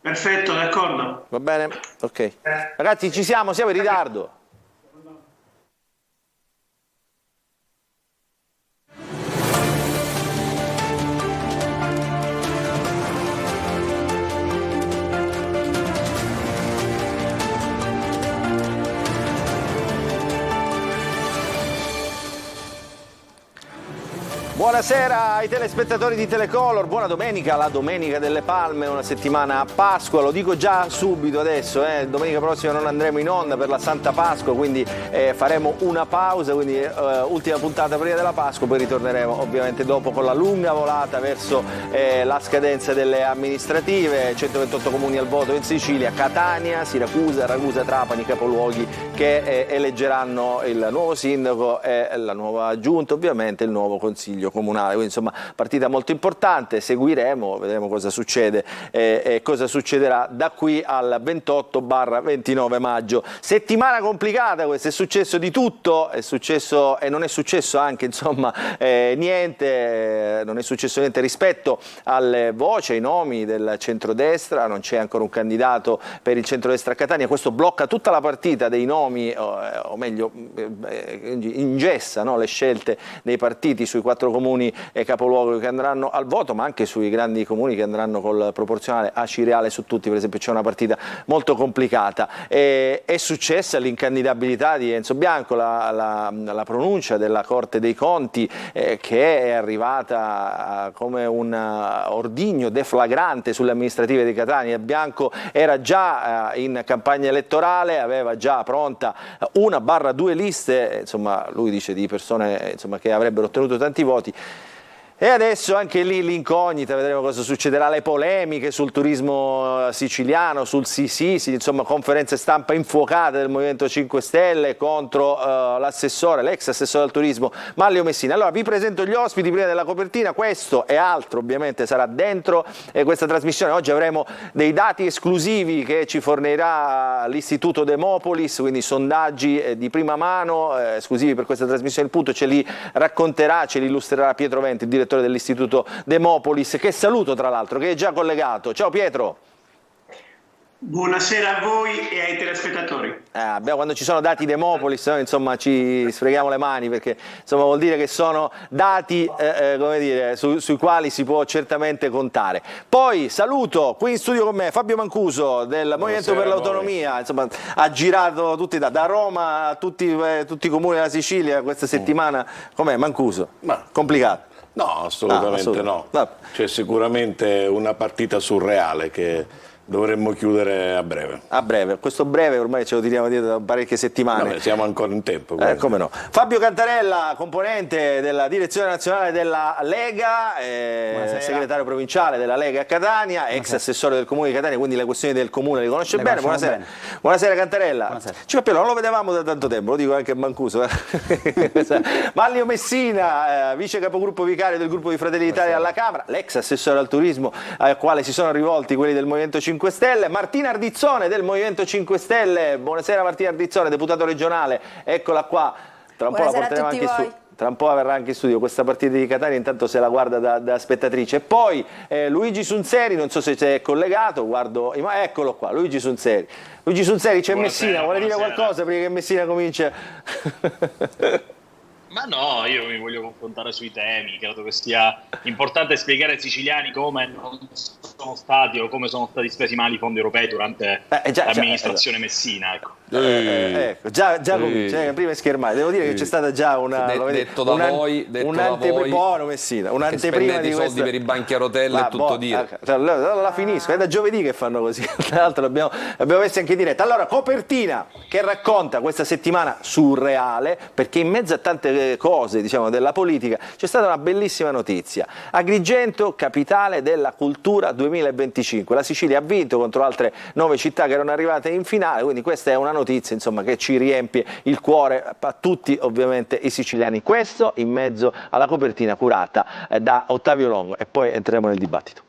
Perfetto, d'accordo. Va bene? Ok. Ragazzi, ci siamo in ritardo. Buonasera ai telespettatori di Telecolor, buona domenica, la Domenica delle Palme, una settimana a Pasqua, lo dico già subito adesso, domenica prossima non andremo in onda per la Santa Pasqua, quindi faremo una pausa, quindi ultima puntata prima della Pasqua, poi ritorneremo ovviamente dopo con la lunga volata verso la scadenza delle amministrative, 128 comuni al voto in Sicilia, Catania, Siracusa, Ragusa, Trapani, capoluoghi che eleggeranno il nuovo sindaco e la nuova giunta, ovviamente il nuovo consiglio comunale, quindi insomma partita molto importante, seguiremo, vedremo cosa succede e cosa succederà da qui al 28-29 maggio. Settimana complicata questa, è successo di tutto, è successo e non è successo anche insomma niente, non è successo niente rispetto alle voci, ai nomi del centrodestra, non c'è ancora un candidato per il centrodestra a Catania, questo blocca tutta la partita dei nomi, o meglio ingessa, no, le scelte dei partiti sui 4 comuni e capoluogo che andranno al voto, ma anche sui grandi comuni che andranno col proporzionale a Cireale su tutti, per esempio c'è una partita molto complicata. È successa l'incandidabilità di Enzo Bianco, la pronuncia della Corte dei Conti che è arrivata come un ordigno deflagrante sulle amministrative di Catania. Bianco era già in campagna elettorale, aveva già pronta 1/2 liste, insomma lui dice di persone insomma, che avrebbero ottenuto tanti voti. E adesso anche lì l'incognita, vedremo cosa succederà, le polemiche sul turismo siciliano, sul Sisi, insomma conferenze stampa infuocate del Movimento 5 Stelle contro l'assessore, l'ex assessore al turismo Manlio Messina. Allora vi presento gli ospiti prima della copertina, questo e altro ovviamente sarà dentro questa trasmissione. Oggi avremo dei dati esclusivi che ci fornirà l'Istituto Demopolis, quindi sondaggi di prima mano esclusivi per questa trasmissione. Il punto ce li racconterà, ce li illustrerà Pietro Venti, il direttore dell'Istituto Demopolis, che saluto tra l'altro, che è già collegato. Ciao Pietro. Buonasera a voi e ai telespettatori. Quando ci sono dati Demopolis, no, insomma, ci sfreghiamo le mani perché insomma, vuol dire che sono dati come dire, sui quali si può certamente contare. Poi saluto qui in studio con me Fabio Mancuso del Movimento per l'Autonomia, insomma, ha girato tutti da Roma a tutti i comuni della Sicilia questa settimana. Com'è Mancuso? Complicato? No, assolutamente no. C'è sicuramente una partita surreale che dovremmo chiudere a breve. A breve, questo breve ormai ce lo tiriamo dietro da parecchie settimane. Vabbè, siamo ancora in tempo. Come no. Fabio Cantarella, componente della direzione nazionale della Lega, segretario provinciale della Lega a Catania, ex assessore del comune di Catania, quindi le questioni del comune le conosce bene. Buonasera. Buonasera Cantarella. Buonasera. Cicappello, non lo vedevamo da tanto tempo, lo dico anche a Mancuso. Manlio Messina, vice capogruppo vicario del gruppo di Fratelli d'Italia alla Camera, l'ex assessore al turismo al quale si sono rivolti quelli del Movimento 5 Stelle, Martina Ardizzone del Movimento 5 Stelle. Buonasera Martina Ardizzone, deputato regionale, eccola qua, tra un po' la porteremo anche su. Tra un po' verrà anche in studio questa partita di Catania, intanto se la guarda da spettatrice. E poi Luigi Sunzeri, non so se c'è collegato, guardo, eccolo qua, Luigi Sunzeri. Luigi Sunzeri, c'è Messina, vuole dire qualcosa prima che Messina comincia? Ma no, io mi voglio confrontare sui temi, credo che sia importante spiegare ai siciliani come non sono stati o come sono stati spesi male i fondi europei durante l'amministrazione Messina. Ecco. Ecco, già comincia, prima è schermare, devo dire che c'è stata già una un'anteprima di soldi per i banchi a rotelle, è tutto dire. La finisco, è da giovedì che fanno così, tra l'altro l'abbiamo messo anche in diretta. Allora, copertina che racconta questa settimana surreale, perché in mezzo a tante cose diciamo della politica c'è stata una bellissima notizia. Agrigento, capitale della cultura 2025, la Sicilia ha vinto contro altre 9 città che erano arrivate in finale, quindi questa è una notizia insomma che ci riempie il cuore a tutti ovviamente i siciliani. Questo in mezzo alla copertina curata da Ottavio Longo e poi entreremo nel dibattito.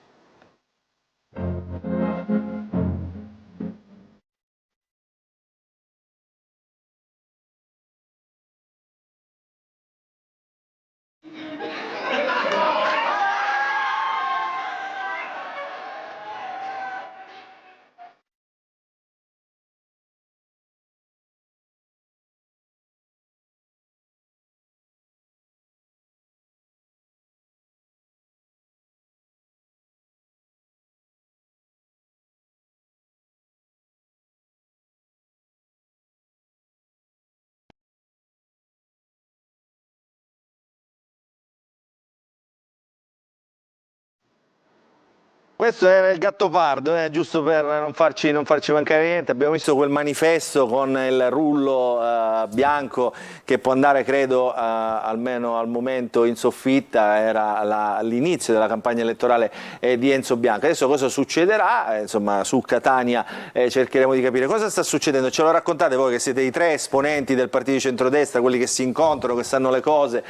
Questo è il Gattopardo, giusto per non farci mancare niente. Abbiamo visto quel manifesto con il rullo bianco che può andare, credo, almeno al momento in soffitta. Era l'inizio della campagna elettorale di Enzo Bianco. Adesso cosa succederà? Insomma, su Catania cercheremo di capire cosa sta succedendo. Ce lo raccontate voi che siete i 3 esponenti del partito di centrodestra, quelli che si incontrano, che sanno le cose.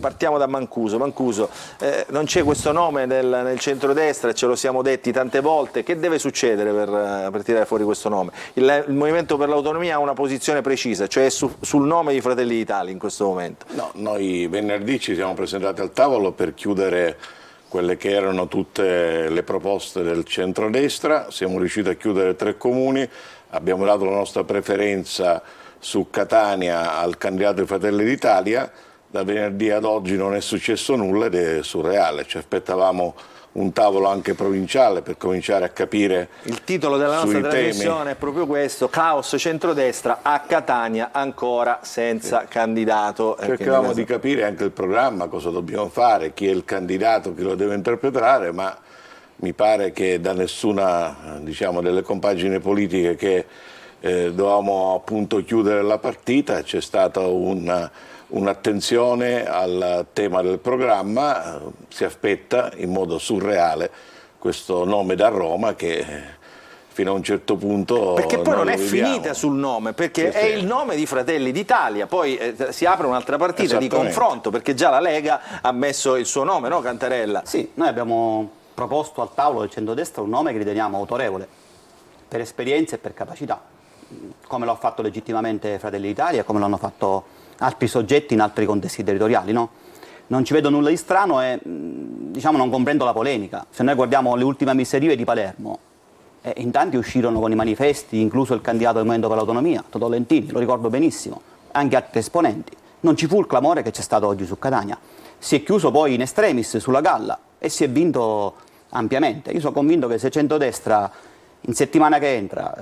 Partiamo da Mancuso. Mancuso, non c'è questo nome nel centrodestra, ce lo siamo detti tante volte. Che deve succedere per tirare fuori questo nome? Il Movimento per l'Autonomia ha una posizione precisa, cioè sul nome di Fratelli d'Italia in questo momento. No, noi venerdì ci siamo presentati al tavolo per chiudere quelle che erano tutte le proposte del centrodestra. Siamo riusciti a chiudere 3 comuni, abbiamo dato la nostra preferenza su Catania al candidato di Fratelli d'Italia. Da venerdì ad oggi non è successo nulla ed è surreale, ci aspettavamo un tavolo anche provinciale per cominciare a capire. Il titolo della nostra trasmissione è proprio questo: caos centrodestra, a Catania ancora senza candidato. Cercavamo di capire anche il programma, cosa dobbiamo fare, chi è il candidato, chi lo deve interpretare, ma mi pare che da nessuna, diciamo, delle compagini politiche che dovevamo appunto chiudere la partita c'è stata un'attenzione al tema del programma. Si aspetta in modo surreale questo nome da Roma che fino a un certo punto perché poi non è finita sul nome, perché è il nome di Fratelli d'Italia, poi si apre un'altra partita di confronto, perché già la Lega ha messo il suo nome, no Cantarella? Sì, noi abbiamo proposto al tavolo del centrodestra un nome che riteniamo autorevole per esperienza e per capacità, come lo ha fatto legittimamente Fratelli d'Italia, come lo hanno fatto altri soggetti in altri contesti territoriali, no? Non ci vedo nulla di strano e diciamo non comprendo la polemica. Se noi guardiamo le ultime amministrative di Palermo, in tanti uscirono con i manifesti, incluso il candidato del Movimento per l'Autonomia, Totò Lentini, lo ricordo benissimo, anche altri esponenti. Non ci fu il clamore che c'è stato oggi su Catania. Si è chiuso poi in extremis sulla Galla e si è vinto ampiamente. Io sono convinto che se centrodestra in settimana che entra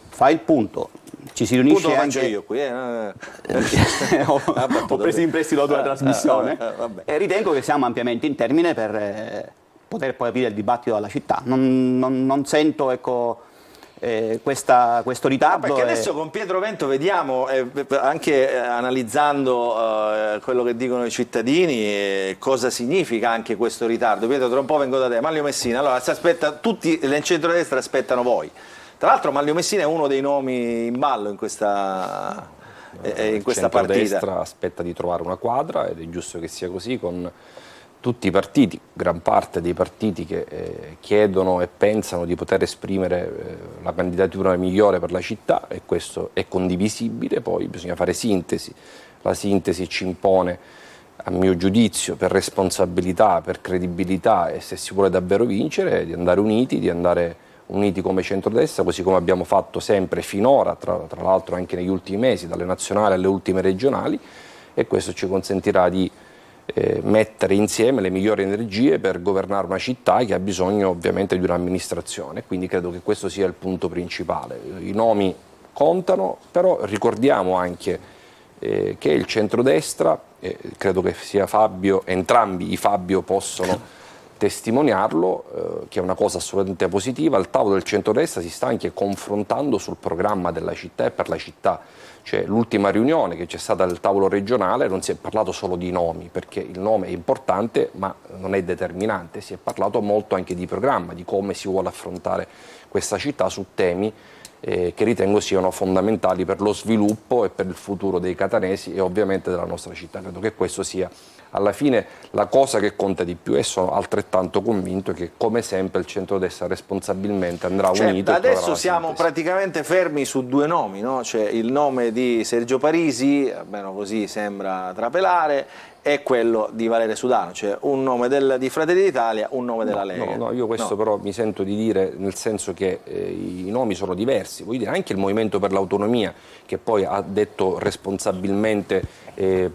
fa il punto, ci si riunisce punto anche... io qui, ho preso in prestito la tua trasmissione e ritengo che siamo ampiamente in termine per poter poi aprire il dibattito alla città. Non sento, ecco, questo ritardo. Perché adesso con Pietro Vento vediamo, anche analizzando quello che dicono i cittadini, cosa significa anche questo ritardo. Pietro, tra un po' vengo da te. Manlio Messina, allora si aspetta, tutti nel centrodestra aspettano voi. Tra l'altro Manlio Messina è uno dei nomi in ballo in questa partita. Il centrodestra aspetta di trovare una quadra ed è giusto che sia così, con tutti i partiti, gran parte dei partiti che chiedono e pensano di poter esprimere la candidatura migliore per la città, e questo è condivisibile. Poi bisogna fare sintesi. La sintesi ci impone, a mio giudizio, per responsabilità, per credibilità e se si vuole davvero vincere, di andare uniti come centrodestra, così come abbiamo fatto sempre finora, tra l'altro anche negli ultimi mesi, dalle nazionali alle ultime regionali, e questo ci consentirà di mettere insieme le migliori energie per governare una città che ha bisogno ovviamente di un'amministrazione. Quindi credo che questo sia il punto principale. I nomi contano, però ricordiamo anche che il centrodestra, credo che sia Fabio, entrambi i Fabio possono testimoniarlo, che è una cosa assolutamente positiva. Al tavolo del centrodestra si sta anche confrontando sul programma della città e per la città. Cioè, l'ultima riunione che c'è stata al tavolo regionale non si è parlato solo di nomi, perché il nome è importante ma non è determinante, si è parlato molto anche di programma, di come si vuole affrontare questa città su temi che ritengo siano fondamentali per lo sviluppo e per il futuro dei catanesi e ovviamente della nostra città. Credo che questo sia alla fine la cosa che conta di più, e sono altrettanto convinto che come sempre il centrodestra responsabilmente andrà unito. Adesso siamo praticamente fermi su 2 nomi, no? C'è il nome di Sergio Parisi, almeno così sembra trapelare, e quello di Valerio Sudano, cioè un nome di Fratelli d'Italia, un nome della Lega. No, io questo però mi sento di dire, nel senso che i nomi sono diversi. Voglio dire, anche il Movimento per l'Autonomia, che poi ha detto responsabilmente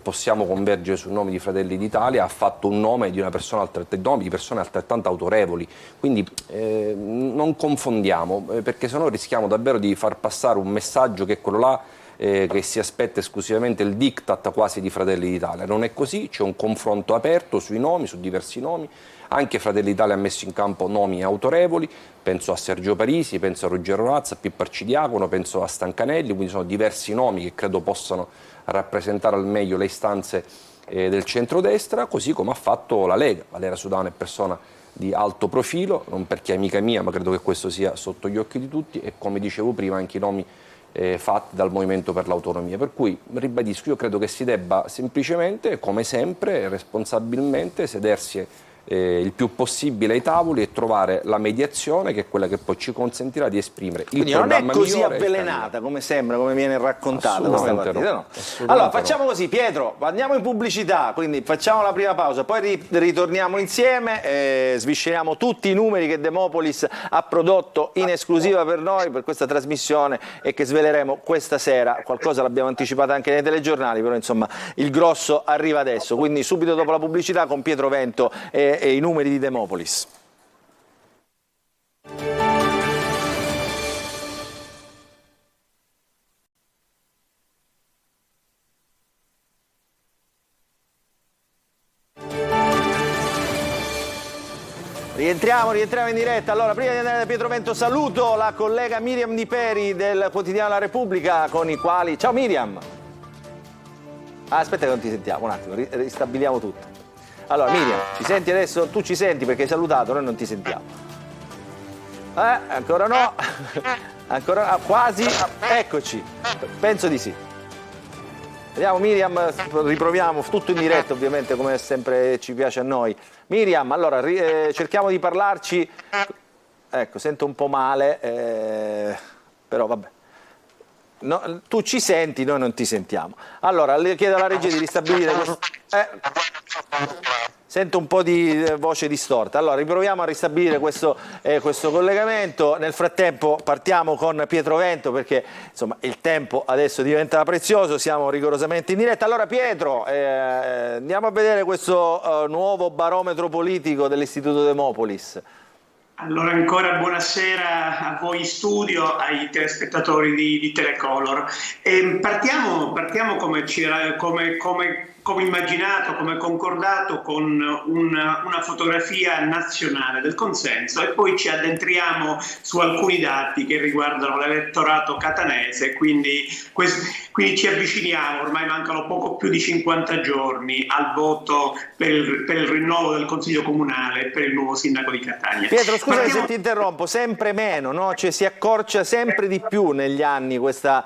possiamo convergere sul nome di Fratelli d'Italia, ha fatto un nome di una persona di persone altrettanto autorevoli. Quindi non confondiamo, perché sennò rischiamo davvero di far passare un messaggio che è quello là, che si aspetta esclusivamente il diktat quasi di Fratelli d'Italia. Non è così, c'è un confronto aperto sui nomi, su diversi nomi, Anche Fratelli d'Italia ha messo in campo nomi autorevoli, penso a Sergio Parisi, penso a Ruggero Razza, a Pippo Arcidiacono, penso a Stancanelli, quindi sono diversi nomi che credo possano rappresentare al meglio le istanze del centrodestra, così come ha fatto la Lega. Valeria Sudano è persona di alto profilo, non perché è amica mia, ma credo che questo sia sotto gli occhi di tutti, e come dicevo prima anche i nomi fatti dal Movimento per l'Autonomia. Per cui, ribadisco, io credo che si debba semplicemente, come sempre, responsabilmente sedersi il più possibile ai tavoli e trovare la mediazione, che è quella che poi ci consentirà di esprimere il Quindi non è programma così migliore. avvelenata come sembra, come viene raccontata questa Assolutamente partita, no. no? Assolutamente Allora facciamo no. così, Pietro, andiamo in pubblicità, quindi facciamo la prima pausa, poi ritorniamo insieme, svisceriamo tutti i numeri che Demopolis ha prodotto in esclusiva per noi, per questa trasmissione, e che sveleremo questa sera. Qualcosa l'abbiamo anticipato anche nei telegiornali, però insomma il grosso arriva adesso, quindi subito dopo la pubblicità con Pietro Vento e i numeri di Demopolis. Rientriamo in diretta. Allora, prima di andare da Pietro Vento, saluto la collega Miriam Di Peri del quotidiano La Repubblica, con i quali... Ciao Miriam! Aspetta che non ti sentiamo, un attimo, ristabiliamo tutto. Allora Miriam, ci senti adesso? Tu ci senti perché hai salutato, noi non ti sentiamo. Ancora no? Ancora no? Quasi? Eccoci, penso di sì. Vediamo Miriam, riproviamo, tutto in diretta ovviamente, come sempre ci piace a noi. Miriam, allora cerchiamo di parlarci, ecco, sento un po' male, però vabbè. No, tu ci senti, noi non ti sentiamo. Allora, le chiedo alla regia di ristabilire questo... Sento un po' di voce distorta. Allora, riproviamo a ristabilire questo collegamento. Nel frattempo partiamo con Pietro Vento, perché insomma il tempo adesso diventa prezioso, siamo rigorosamente in diretta. Allora Pietro, andiamo a vedere questo nuovo barometro politico dell'Istituto Demopolis. Allora ancora buonasera a voi in studio, ai telespettatori di Telecolor. Partiamo come immaginato, come concordato, con una fotografia nazionale del consenso, e poi ci addentriamo su alcuni dati che riguardano l'elettorato catanese, quindi ci avviciniamo, ormai mancano poco più di 50 giorni al voto per il rinnovo del Consiglio Comunale e per il nuovo sindaco di Catania. Pietro, scusa se ti interrompo, sempre meno, no? Cioè, si accorcia sempre di più negli anni questa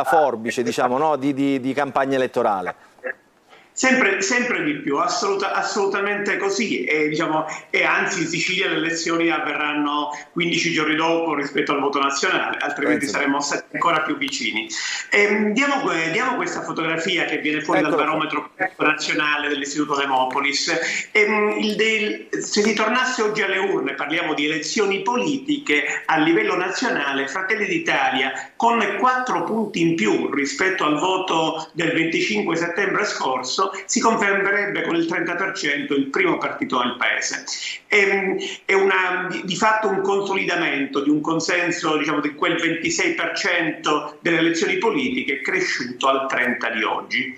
forbice, diciamo, no? di campagna elettorale. Sempre di più, assolutamente così, e anzi in Sicilia le elezioni avverranno 15 giorni dopo rispetto al voto nazionale, altrimenti saremmo stati ancora più vicini. Diamo questa fotografia che viene fuori dal barometro nazionale dell'Istituto Demopolis. Se si tornasse oggi alle urne, parliamo di elezioni politiche a livello nazionale, Fratelli d'Italia con 4 punti in più rispetto al voto del 25 settembre scorso si confermerebbe con il 30% il primo partito del paese. È di fatto un consolidamento di un consenso, di quel 26% delle elezioni politiche cresciuto al 30% di oggi.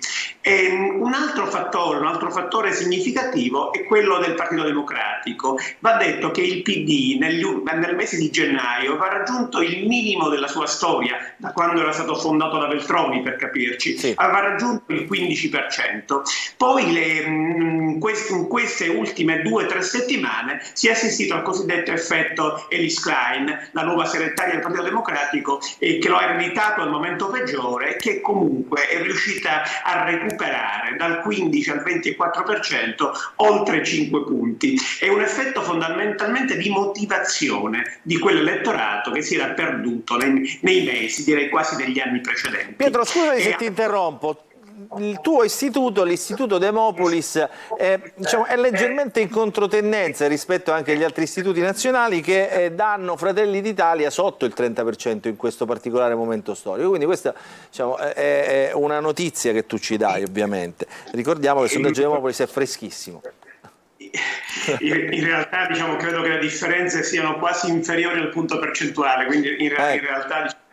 Un altro fattore significativo è quello del Partito Democratico. Va detto che il PD nel mese di gennaio aveva raggiunto il minimo della sua storia, da quando era stato fondato da Veltroni, per capirci, sì. Aveva raggiunto il 15%. Poi in queste ultime 2 o 3 settimane si è assistito al cosiddetto effetto Ellis Klein, la nuova segretaria del Partito Democratico, che lo ha ereditato al momento peggiore, che comunque è riuscita a recuperare dal 15 al 24% oltre 5 punti. È un effetto fondamentalmente di motivazione di quell'elettorato che si era perduto nei mesi, direi quasi negli anni precedenti. Pietro, scusami se ti interrompo. Il tuo istituto, l'Istituto Demopolis, è leggermente in controtendenza rispetto anche agli altri istituti nazionali che danno Fratelli d'Italia sotto il 30% in questo particolare momento storico. Quindi questa è una notizia che tu ci dai, ovviamente. Ricordiamo che il sondaggio Demopolis è freschissimo. In realtà diciamo, credo che le differenze siano quasi inferiori al punto percentuale, quindi in realtà diciamo,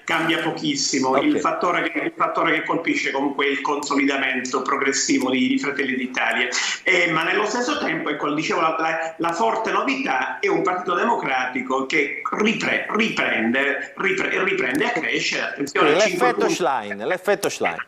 cambia pochissimo. Okay. Il fattore che colpisce comunque è il consolidamento progressivo di Fratelli d'Italia, ma nello stesso tempo, ecco, dicevo, la forte novità è un Partito Democratico che riprende a crescere. Attenzione, l'effetto Schlein.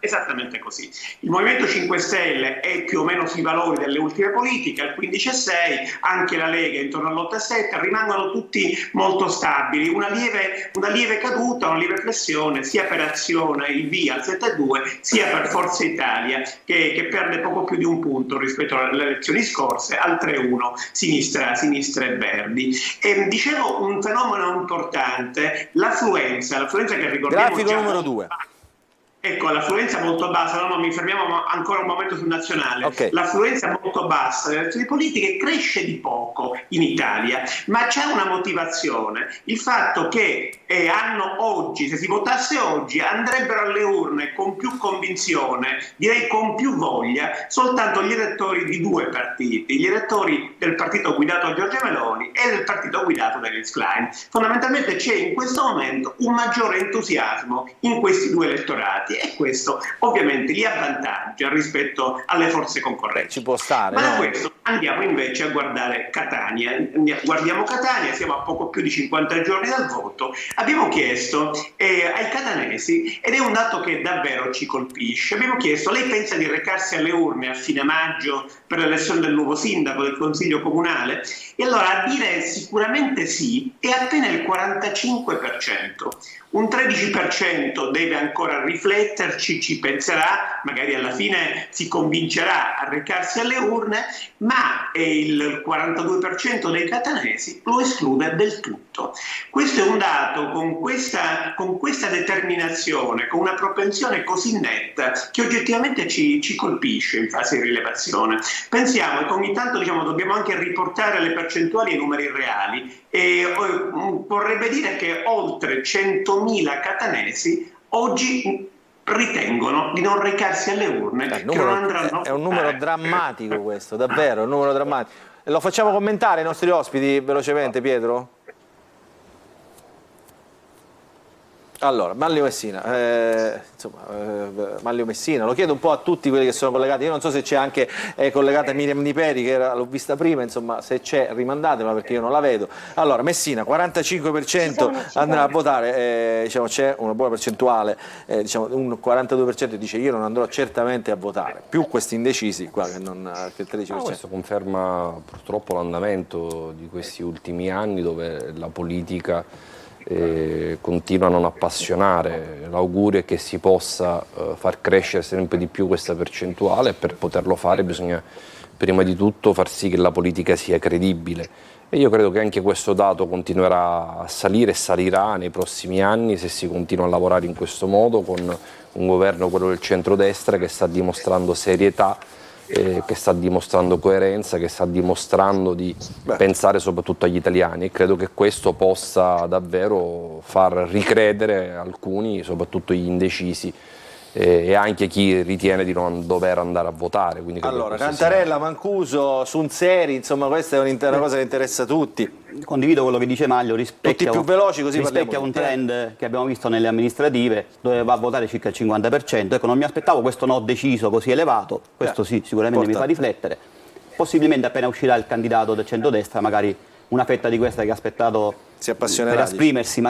Esattamente così. Il Movimento 5 Stelle è più o meno sui valori delle ultime politiche, al 15,6, anche la Lega intorno all'8,7, rimangono tutti molto stabili. Una lieve caduta, una lieve flessione sia per Azione, il via al 7,2, sia per Forza Italia che perde poco più di un punto rispetto alle elezioni scorse, al 3,1 sinistra e Verdi. E dicevo un fenomeno importante, l'affluenza che ricordiamo grafico numero 2. Ecco, l'affluenza molto bassa, no, mi fermiamo ancora un momento sul nazionale. Okay. L'affluenza molto bassa delle elezioni politiche cresce di poco in Italia, ma c'è una motivazione, il fatto che se si votasse oggi, andrebbero alle urne con più convinzione, direi con più voglia, soltanto gli elettori di due partiti, gli elettori del partito guidato da Giorgia Meloni e del partito guidato da Elif Schlein. Fondamentalmente c'è in questo momento un maggiore entusiasmo in questi due elettorati, e questo ovviamente li avvantaggia rispetto alle forze concorrenti. Ci può stare, ma da no? questo andiamo invece a guardare Catania. Guardiamo Catania, siamo a poco più di 50 giorni dal voto. Abbiamo chiesto ai catanesi, ed è un dato che davvero ci colpisce, abbiamo chiesto: lei pensa di recarsi alle urne a fine maggio per l'elezione del nuovo sindaco del Consiglio Comunale? E allora a dire sicuramente sì è appena il 45%. Un 13% deve ancora rifletterci, ci penserà, magari alla fine si convincerà a recarsi alle urne, ma il 42% dei catanesi lo esclude del tutto. Questo è un dato con questa determinazione, con una propensione così netta, che oggettivamente ci colpisce in fase di rilevazione. Pensiamo, e ogni tanto dobbiamo anche riportare le percentuali ai numeri reali, e vorrebbe dire che oltre 100.000 catanesi oggi ritengono di non recarsi alle urne, che non andranno. È un numero drammatico questo, davvero, è un numero drammatico. Lo facciamo commentare ai nostri ospiti velocemente, Pietro? Allora, Manlio Messina, Manlio Messina, lo chiedo un po' a tutti quelli che sono collegati, io non so se c'è anche collegata Miriam Niperi, che l'ho vista prima, insomma, se c'è rimandatela perché io non la vedo. Allora, Messina, 45% andrà a votare, c'è una buona percentuale, un 42% dice io non andrò certamente a votare, più questi indecisi qua che il 13%. Questo conferma purtroppo l'andamento di questi ultimi anni, dove la politica continua a non appassionare. L'augurio è che si possa far crescere sempre di più questa percentuale, e per poterlo fare bisogna prima di tutto far sì che la politica sia credibile, e io credo che anche questo dato continuerà a salire e salirà nei prossimi anni se si continua a lavorare in questo modo, con un governo, quello del centrodestra, che sta dimostrando serietà, che sta dimostrando coerenza, che sta dimostrando di pensare soprattutto agli italiani, e credo che questo possa davvero far ricredere alcuni, soprattutto gli indecisi, e anche chi ritiene di non dover andare a votare. Quindi allora, Cantarella, Mancuso, Sunzeri, insomma questa è una cosa che interessa a tutti. Condivido quello che dice Maglio rispetto a un trend che abbiamo visto nelle amministrative, dove va a votare circa il 50%. Ecco, non mi aspettavo questo no deciso così elevato, questo sì, sicuramente mi fa riflettere. Possibilmente appena uscirà il candidato del centrodestra, magari una fetta di questa che ha aspettato per esprimersi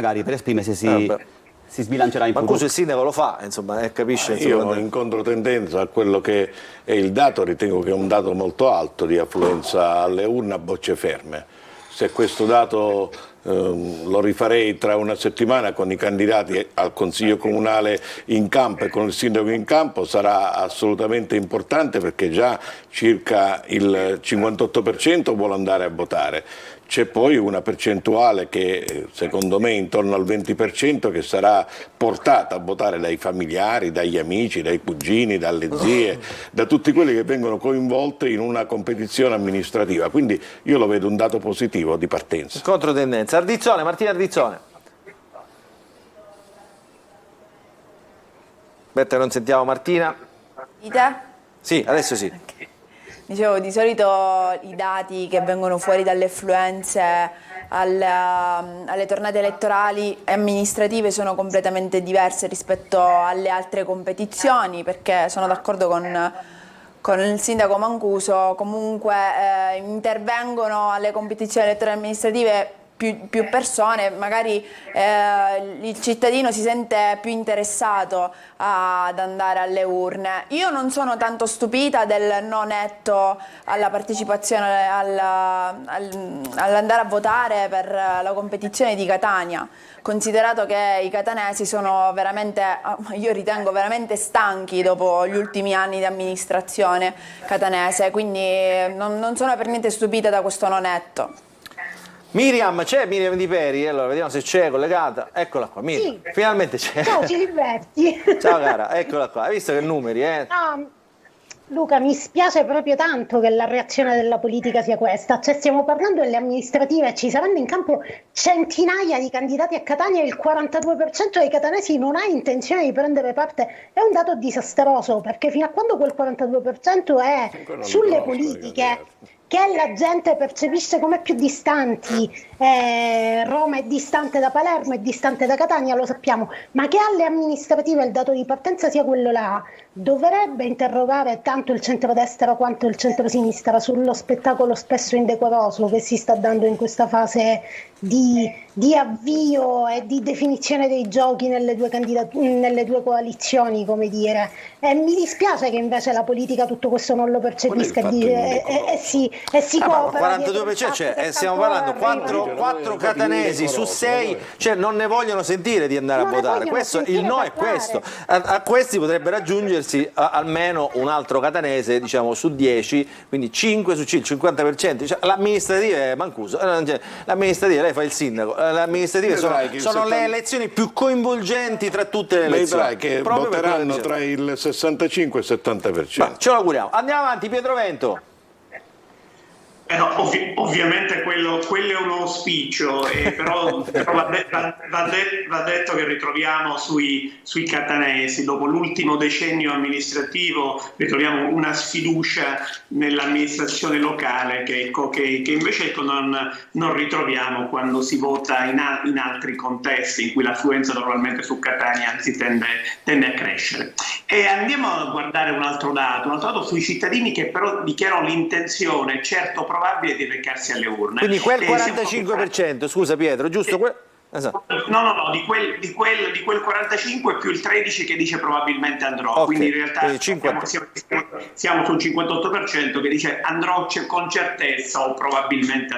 si sbilancerà in futuro. Mancuso il sindaco lo fa, insomma, capisce. Io in controtendenza a quello che è il dato, ritengo che è un dato molto alto di affluenza alle urne a bocce ferme. Se questo dato lo rifarei tra una settimana con i candidati al Consiglio Comunale in campo e con il Sindaco in campo, sarà assolutamente importante, perché già circa il 58% vuole andare a votare. C'è poi una percentuale che secondo me intorno al 20% che sarà portata a votare dai familiari, dagli amici, dai cugini, dalle zie, da tutti quelli che vengono coinvolti in una competizione amministrativa. Quindi io lo vedo un dato positivo di partenza. Controtendenza. Ardizzone, Martina Ardizzone. Aspetta, non sentiamo Martina. Ida? Sì, adesso sì. Okay. Dicevo, di solito i dati che vengono fuori dalle affluenze alle tornate elettorali e amministrative sono completamente diverse rispetto alle altre competizioni, perché sono d'accordo con il sindaco Mancuso, comunque intervengono alle competizioni elettorali amministrative più persone, magari il cittadino si sente più interessato ad andare alle urne. Io non sono tanto stupita del no netto alla partecipazione all'andare a votare per la competizione di Catania, considerato che i catanesi sono veramente, io ritengo veramente stanchi dopo gli ultimi anni di amministrazione catanese, quindi non sono per niente stupita da questo no netto. Miriam, c'è Miriam Di Peri? Allora, vediamo se c'è collegata. Eccola qua, Miriam. Sì. Finalmente c'è. Ciao Ciliberti. Ciao cara, eccola qua. Hai visto che numeri, eh? No, Luca, mi spiace proprio tanto che la reazione della politica sia questa. Cioè, stiamo parlando delle amministrative, ci saranno in campo centinaia di candidati a Catania e il 42% dei catanesi non ha intenzione di prendere parte. È un dato disastroso, perché fino a quando quel 42% è sulle politiche che la gente percepisce come più distanti, Roma è distante da Palermo, è distante da Catania, lo sappiamo, ma che alle amministrative il dato di partenza sia quello là, dovrebbe interrogare tanto il centrodestra quanto il centrosinistra sullo spettacolo spesso indecoroso che si sta dando in questa fase di avvio e di definizione dei giochi nelle due coalizioni, come dire. Mi dispiace che invece la politica tutto questo non lo percepisca e si coopera. 42%, cioè, stiamo parlando 4 catanesi su 6, cioè non ne vogliono sentire di andare a votare. Questo, il no è questo. A questi potrebbe raggiungersi almeno un altro catanese, diciamo, su 10, quindi 5 su 5, il 50%. Cioè, l'amministrativa è Mancuso, l'amministrativa, lei fa il sindaco, le amministrative sono le elezioni più coinvolgenti tra tutte le elezioni. Vedrai che voteranno tra il 65 e il 70%. Ma ce lo auguriamo. Andiamo avanti, Pietrovento. Ovviamente quello è un auspicio, però va detto che ritroviamo sui catanesi, dopo l'ultimo decennio amministrativo, ritroviamo una sfiducia nell'amministrazione locale che invece non ritroviamo quando si vota in altri contesti in cui l'affluenza normalmente su Catania anzi tende a crescere. E andiamo a guardare un altro dato sui cittadini che però dichiarano l'intenzione, certo probabile, di recarsi alle urne. Quindi quel 45%, scusa Pietro, giusto? Esatto. No, di quel 45 più il 13 che dice probabilmente andrò, okay. Quindi in realtà siamo sul 58% che dice andrò con certezza o probabilmente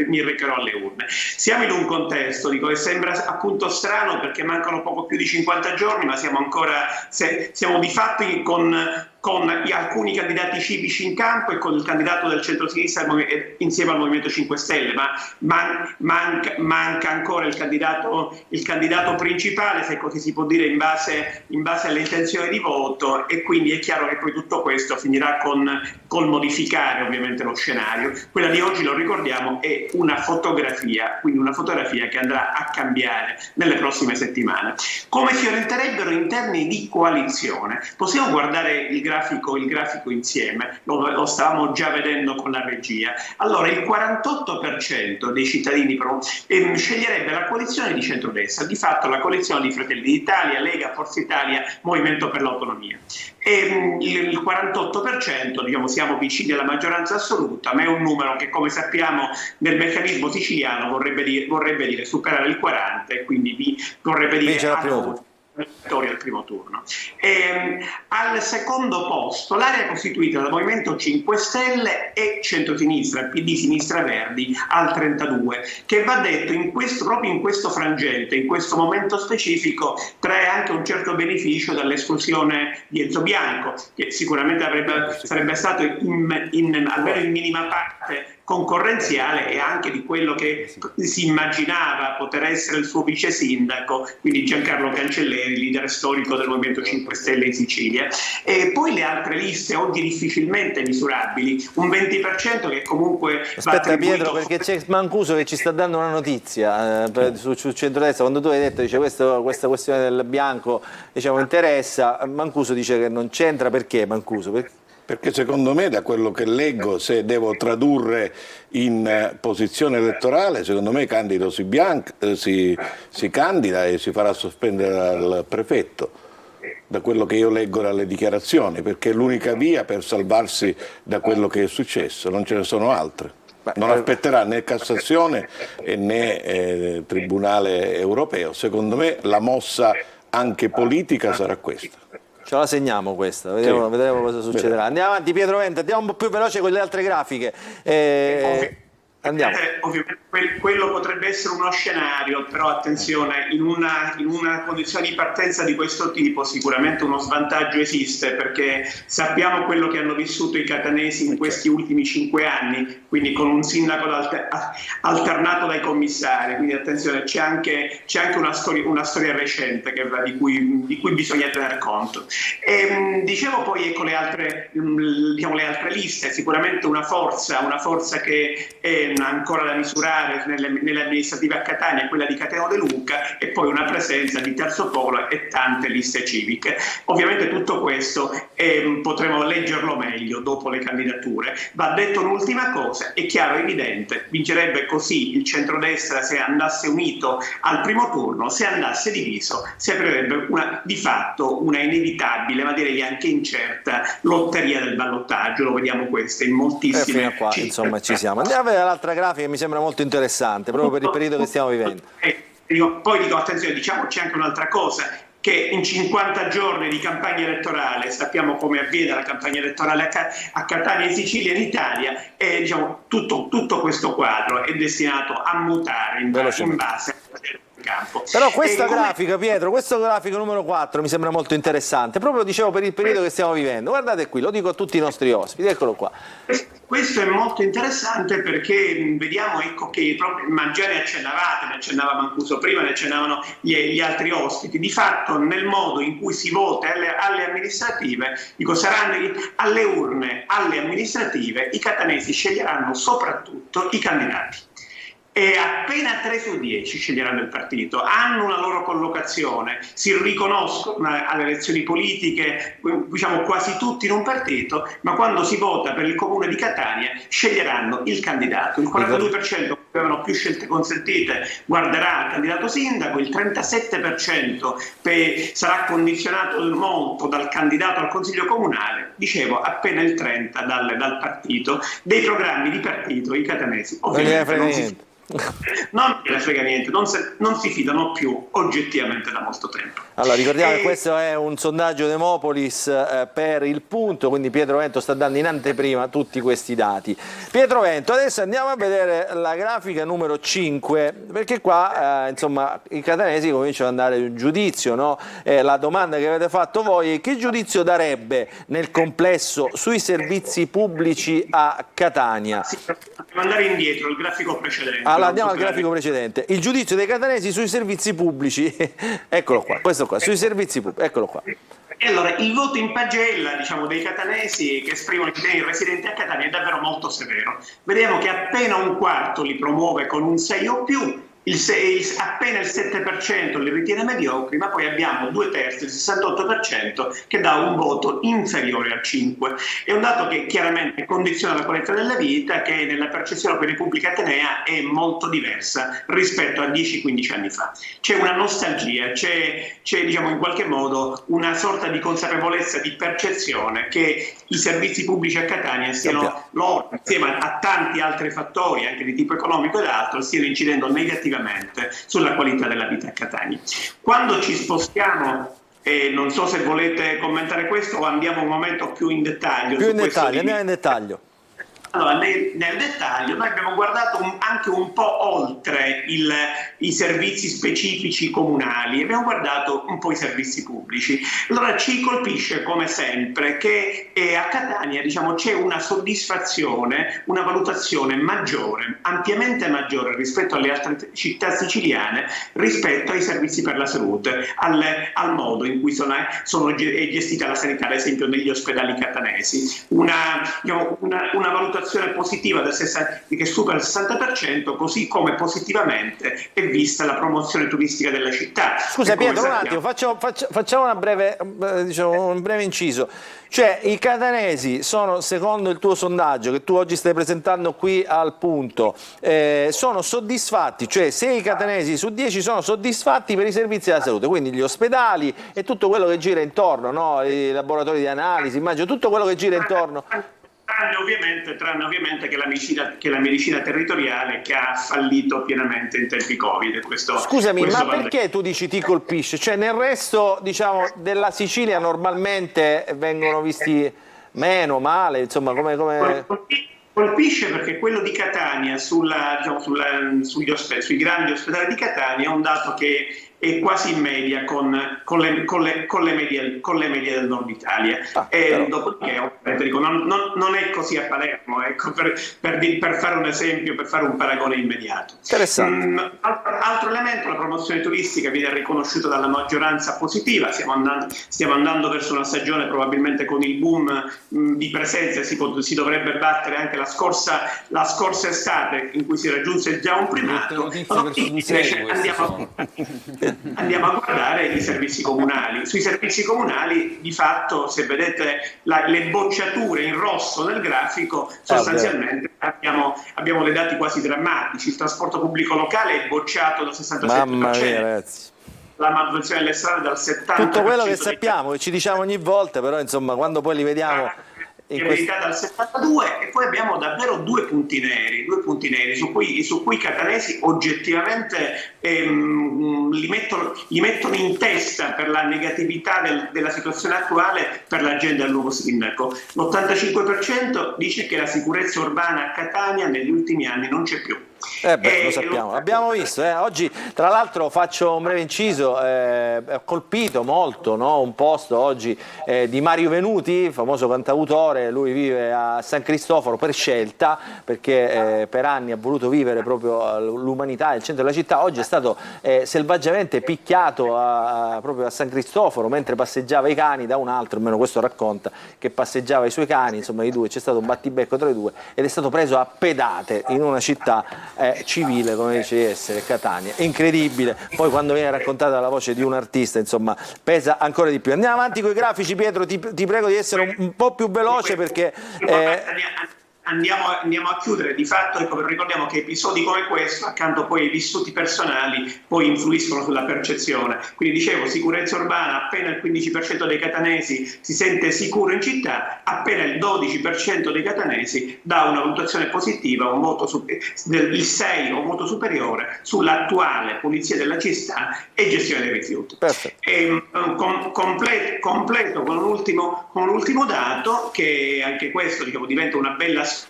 mi recherò alle urne. Siamo in un contesto, dico, che sembra appunto strano perché mancano poco più di 50 giorni, ma siamo di fatto con alcuni candidati civici in campo e con il candidato del centro-sinistra insieme al Movimento 5 Stelle, ma manca ancora il candidato principale, se così si può dire, in base alle intenzioni di voto, e quindi è chiaro che poi tutto questo finirà col modificare ovviamente lo scenario. Quella di oggi, lo ricordiamo, è una fotografia, quindi una fotografia che andrà a cambiare nelle prossime settimane. Come si orienterebbero in termini di coalizione? Possiamo guardare il grafico insieme, lo stavamo già vedendo con la regia. Allora, il 48% dei cittadini sceglierebbe la coalizione di centrodestra, di fatto la coalizione di Fratelli d'Italia, Lega, Forza Italia, Movimento per l'Autonomia. E il 48%, diciamo, siamo vicini alla maggioranza assoluta, ma è un numero che, come sappiamo, nel meccanismo siciliano vorrebbe dire superare il 40%, e quindi vorrebbe dire vittoria al primo turno. Al secondo posto l'area costituita dal Movimento 5 Stelle e centrosinistra, PD, Sinistra Verdi al 32%, che va detto proprio in questo frangente, in questo momento specifico, trae anche un certo beneficio dall'esclusione di Enzo Bianco, che sicuramente sarebbe stato almeno in minima parte concorrenziale, e anche di quello che si immaginava poter essere il suo vice sindaco, quindi Giancarlo Cancelleri, leader storico del Movimento 5 Stelle in Sicilia. E poi le altre liste oggi difficilmente misurabili, un 20% che comunque aspetta Pietro, perché c'è Mancuso che ci sta dando una notizia sul centrodestra. Quando tu hai detto, dice, questa questione del bianco, diciamo, interessa, Mancuso dice che non c'entra. Perché Mancuso? Perché secondo me, da quello che leggo, se devo tradurre in posizione elettorale, secondo me Candido si candida e si farà sospendere dal prefetto, da quello che io leggo dalle dichiarazioni, perché è l'unica via per salvarsi da quello che è successo, non ce ne sono altre. Non aspetterà né Cassazione né Tribunale europeo. Secondo me la mossa anche politica sarà questa. Ce la segniamo questa, vedremo cosa succederà. Andiamo avanti, Pietro Vento, andiamo un po' più veloce con le altre grafiche. Andiamo. Ovviamente quello potrebbe essere uno scenario, però attenzione, in una condizione di partenza di questo tipo sicuramente uno svantaggio esiste, perché sappiamo quello che hanno vissuto i catanesi in questi ultimi 5 anni, quindi con un sindaco alternato dai commissari, quindi attenzione, c'è anche una storia recente di cui bisogna tener conto. Dicevo poi, ecco, le altre liste, sicuramente una forza che è ancora da misurare nelle amministrative a Catania, quella di Cateno De Luca, e poi una presenza di Terzo Polo e tante liste civiche. Ovviamente tutto questo potremo leggerlo meglio dopo le candidature. Va detto un'ultima cosa, è chiaro, evidente, vincerebbe così il centrodestra se andasse unito al primo turno, se andasse diviso si aprirebbe di fatto una inevitabile, ma direi anche incerta, lotteria del ballottaggio. Lo vediamo questo in moltissime fino a qua, insomma, ci siamo. Andiamo a vedere l'altra grafica che mi sembra molto interessante, proprio per il periodo che stiamo vivendo. Poi dico, attenzione, diciamoci anche un'altra cosa, che in 50 giorni di campagna elettorale, sappiamo come avviene la campagna elettorale a Catania, in Sicilia, in Italia, e diciamo, tutto questo quadro è destinato a mutare in base a campo. Però questa grafica, Pietro, questo grafico numero 4 mi sembra molto interessante, proprio dicevo per il periodo che stiamo vivendo. Guardate qui, lo dico a tutti i nostri ospiti, eccolo qua. Questo è molto interessante perché vediamo, ecco, che ma già ne accennava Mancuso prima, ne accennavano gli altri ospiti. Di fatto, nel modo in cui si vota alle amministrative, saranno alle urne, alle amministrative, i catanesi sceglieranno soprattutto i candidati. E appena 3 su 10 sceglieranno il partito, hanno una loro collocazione, si riconoscono alle elezioni politiche, diciamo quasi tutti in un partito, ma quando si vota per il comune di Catania sceglieranno il candidato. Il 42% avevano più scelte consentite guarderà il candidato sindaco, il 37% sarà condizionato molto dal candidato al consiglio comunale, dicevo appena il 30% dal partito. Dei programmi di partito i catanesi ovviamente non gliene frega niente, non si fidano più oggettivamente da molto tempo. Allora ricordiamo che questo è un sondaggio Demopolis per Il Punto, quindi Pietro Vento sta dando in anteprima tutti questi dati. Pietro Vento, adesso andiamo a vedere la grafica numero 5, perché qua insomma i catanesi cominciano ad andare in giudizio, no? La domanda che avete fatto voi è: che giudizio darebbe nel complesso sui servizi pubblici a Catania? Sì, dobbiamo andare indietro, il grafico precedente. Allora andiamo al grafico precedente. Il giudizio dei catanesi sui servizi pubblici, eccolo qua, questo qua, sui servizi pubblici, eccolo qua. E allora il voto in pagella, diciamo, dei catanesi che esprimono i residenti a Catania è davvero molto severo. Vediamo che appena un quarto li promuove con un 6 o più, appena il 7% li ritiene mediocri, ma poi abbiamo 2/3, il 68%, che dà un voto inferiore al 5. È un dato che chiaramente condiziona la qualità della vita, che nella percezione della Repubblica Atenea è molto diversa rispetto a 10-15 anni fa. C'è una nostalgia, c'è diciamo in qualche modo una sorta di consapevolezza, di percezione che i servizi pubblici a Catania stiano, loro, insieme a tanti altri fattori, anche di tipo economico ed altro, stiano incidendo negativamente sulla qualità della vita a Catania. Quando ci spostiamo, non so se volete commentare questo o andiamo un momento più in dettaglio. Andiamo in dettaglio. Allora, nel dettaglio noi abbiamo guardato anche un po' oltre i servizi specifici comunali, abbiamo guardato un po' i servizi pubblici. Allora ci colpisce come sempre che a Catania, diciamo, c'è una soddisfazione, una valutazione maggiore, ampiamente maggiore rispetto alle altre città siciliane, rispetto ai servizi per la salute, al modo in cui è gestita la sanità, ad esempio negli ospedali catanesi. Una valutazione valutazione positiva che supera il 60%, così come positivamente è vista la promozione turistica della città. Scusa Pietro, un attimo, facciamo un breve inciso. Cioè i catanesi sono, secondo il tuo sondaggio che tu oggi stai presentando qui al Punto, sono soddisfatti, cioè 6 catanesi su 10 sono soddisfatti per i servizi della salute, quindi gli ospedali e tutto quello che gira intorno, no? I laboratori di analisi, immagino tutto quello che gira intorno. Tranne ovviamente che la medicina territoriale che ha fallito pienamente in tempi Covid. Scusami, ma perché tu dici ti colpisce? Cioè nel resto, diciamo, della Sicilia normalmente vengono visti meno, male, insomma, come... Colpisce perché quello di Catania sui grandi ospedali di Catania è un dato che è quasi in media con le medie del nord Italia. Dopodiché dico, non è così a Palermo, ecco, per fare un esempio, per fare un paragone immediato. Interessante. Altro elemento, la promozione turistica viene riconosciuta dalla maggioranza positiva, stiamo andando verso una stagione probabilmente con il boom di presenze, si dovrebbe battere anche la scorsa estate in cui si raggiunse già un primato. Andiamo a guardare i servizi comunali. Sui servizi comunali, di fatto, se vedete le bocciature in rosso nel grafico, sostanzialmente abbiamo dei dati quasi drammatici. Il trasporto pubblico locale è bocciato dal 67%. Mamma mia, ragazzi. La manutenzione delle strade dal 70%. Tutto quello che sappiamo, che ci diciamo ogni volta, però insomma quando poi li vediamo... verità dal 72, e poi abbiamo davvero due punti neri su cui i catanesi oggettivamente li mettono in testa per la negatività della situazione attuale per l'agenda del nuovo sindaco. L'85% dice che la sicurezza urbana a Catania negli ultimi anni non c'è più. Lo sappiamo, abbiamo visto. Oggi, tra l'altro, faccio un breve inciso, ho colpito molto, no, un post oggi di Mario Venuti, famoso cantautore. Lui vive a San Cristoforo per scelta, perché per anni ha voluto vivere proprio l'umanità, il centro della città. Oggi è stato selvaggiamente picchiato proprio a San Cristoforo mentre passeggiava i cani da un altro, almeno questo racconta, che passeggiava i suoi cani, insomma i due, c'è stato un battibecco tra i due ed è stato preso a pedate in una città civile, come dice di essere, Catania. Incredibile. Poi quando viene raccontata la voce di un artista, insomma, pesa ancora di più. Andiamo avanti con i grafici, Pietro, ti prego di essere un po' più veloce perché... Andiamo a chiudere. Di fatto, ecco, ricordiamo che episodi come questo, accanto poi ai vissuti personali, poi influiscono sulla percezione. Quindi dicevo, sicurezza urbana, appena il 15% dei catanesi si sente sicuro in città, appena il 12% dei catanesi dà una valutazione positiva, un voto il 6 o un voto superiore sull'attuale pulizia della città e gestione dei rifiuti. Completo con un ultimo dato, che anche questo, diciamo, diventa una bella sfida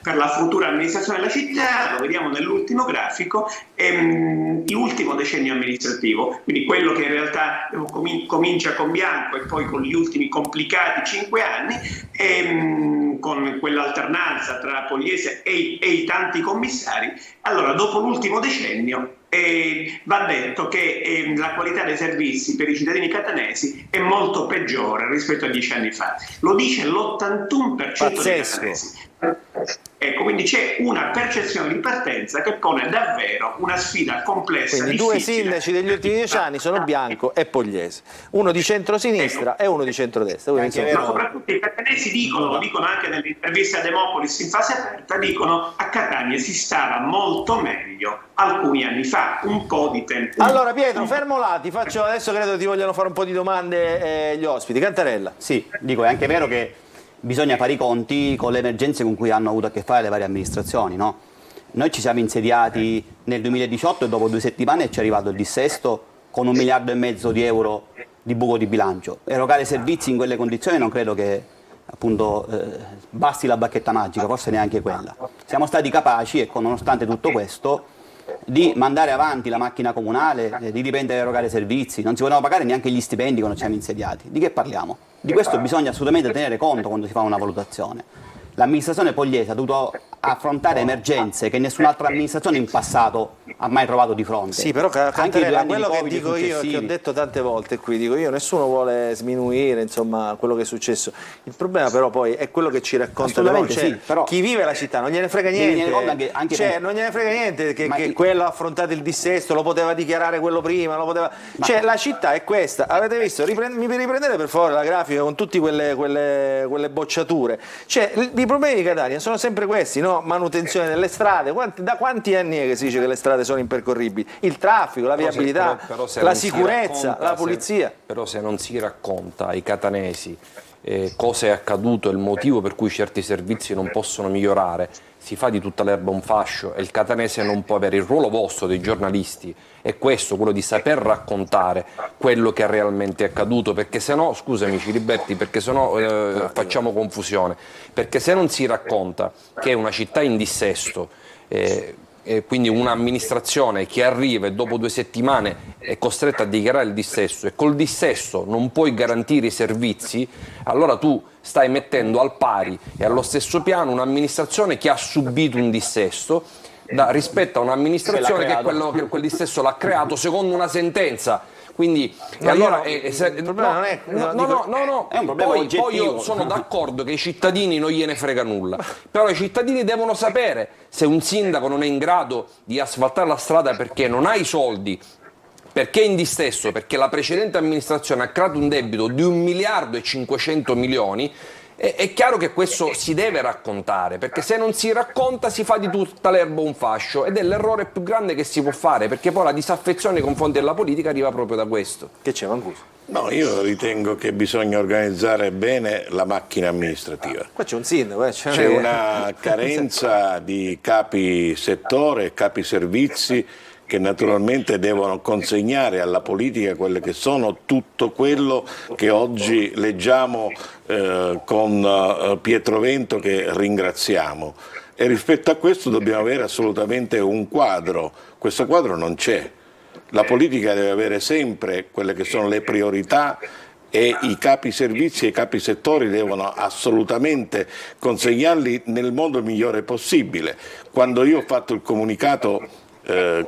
per la futura amministrazione della città. Lo vediamo nell'ultimo grafico, l'ultimo decennio amministrativo, quindi quello che in realtà comincia con Bianco e poi con gli ultimi complicati 5 anni, con quell'alternanza tra Pogliese e i tanti commissari. Allora, dopo l'ultimo decennio, va detto che la qualità dei servizi per i cittadini catanesi è molto peggiore rispetto a 10 anni fa. Lo dice l'81% dei catanesi. Ecco, quindi c'è una percezione di partenza che pone davvero una sfida complessa. Quindi due sindaci degli ultimi 10 anni sono Bianco e Pogliese, uno di centrosinistra e uno di centrodestra. Ma soprattutto i catanesi dicono, lo dicono anche nell'intervista a Demopolis in fase aperta, dicono: a Catania si stava molto meglio alcuni anni fa, un po' di tempo. Allora Pietro, fermo là, ti faccio, adesso credo ti vogliono fare un po' di domande gli ospiti. Cantarella. Sì, dico, è anche vero che bisogna fare i conti con le emergenze con cui hanno avuto a che fare le varie amministrazioni, no? Noi ci siamo insediati nel 2018 e dopo 2 settimane ci è arrivato il dissesto con 1,5 miliardi di euro di buco di bilancio. Erogare servizi in quelle condizioni non credo che, appunto, basti la bacchetta magica, forse neanche quella. Siamo stati capaci, ecco, nonostante tutto questo, di mandare avanti la macchina comunale, di riprendere a erogare servizi. Non si potevano pagare neanche gli stipendi quando ci siamo insediati. Di che parliamo? Di questo bisogna assolutamente tenere conto quando si fa una valutazione. l'amministrazione Pogliese ha dovuto affrontare emergenze che nessun'altra amministrazione in passato ha mai trovato di fronte. Sì, però Cantarella, quello che dico io, che ho detto tante volte qui, dico io, nessuno vuole sminuire insomma quello che è successo. Il problema però poi è quello che ci racconta però chi vive la città non gliene frega niente, non gliene frega niente che quello ha affrontato il dissesto, lo poteva dichiarare quello prima, la città è questa. Avete visto? Mi riprendete per favore la grafica con tutte quelle bocciature. I problemi di Catania sono sempre questi, no? Manutenzione delle strade. Da quanti anni è che si dice che le strade sono impercorribili? Il traffico, la viabilità, la sicurezza, la polizia. Però se non si racconta ai catanesi cosa è accaduto e il motivo per cui certi servizi non possono migliorare, si fa di tutta l'erba un fascio e il catanese non può avere il ruolo vostro dei giornalisti, è questo, quello di saper raccontare quello che realmente è accaduto, perché se no, scusami Ciliberti, perché se no facciamo confusione, perché se non si racconta che è una città in dissesto, quindi un'amministrazione che arriva e dopo 2 settimane è costretta a dichiarare il dissesto e col dissesto non puoi garantire i servizi, allora tu stai mettendo al pari e allo stesso piano un'amministrazione che ha subito un dissesto rispetto a un'amministrazione che quel dissesto l'ha creato secondo una sentenza. Quindi è un problema poi io sono d'accordo che ai cittadini non gliene frega nulla, però i cittadini devono sapere se un sindaco non è in grado di asfaltare la strada perché non ha i soldi, perché è in dissesto, perché la precedente amministrazione ha creato un debito di 1 miliardo e 500 milioni. È chiaro che questo si deve raccontare, perché se non si racconta si fa di tutta l'erba un fascio ed è l'errore più grande che si può fare, perché poi la disaffezione nei confronti della politica arriva proprio da questo. Che c'è, Mancuso? No, io ritengo che bisogna organizzare bene la macchina amministrativa. Qua c'è un sindaco, c'è una carenza di capi settore, capi servizi, che naturalmente devono consegnare alla politica quelle che sono tutto quello che oggi leggiamo con Pietrovento, che ringraziamo. E rispetto a questo dobbiamo avere assolutamente un quadro. Questo quadro non c'è. La politica deve avere sempre quelle che sono le priorità e i capi servizi e i capi settori devono assolutamente consegnarli nel modo migliore possibile. Quando io ho fatto il comunicato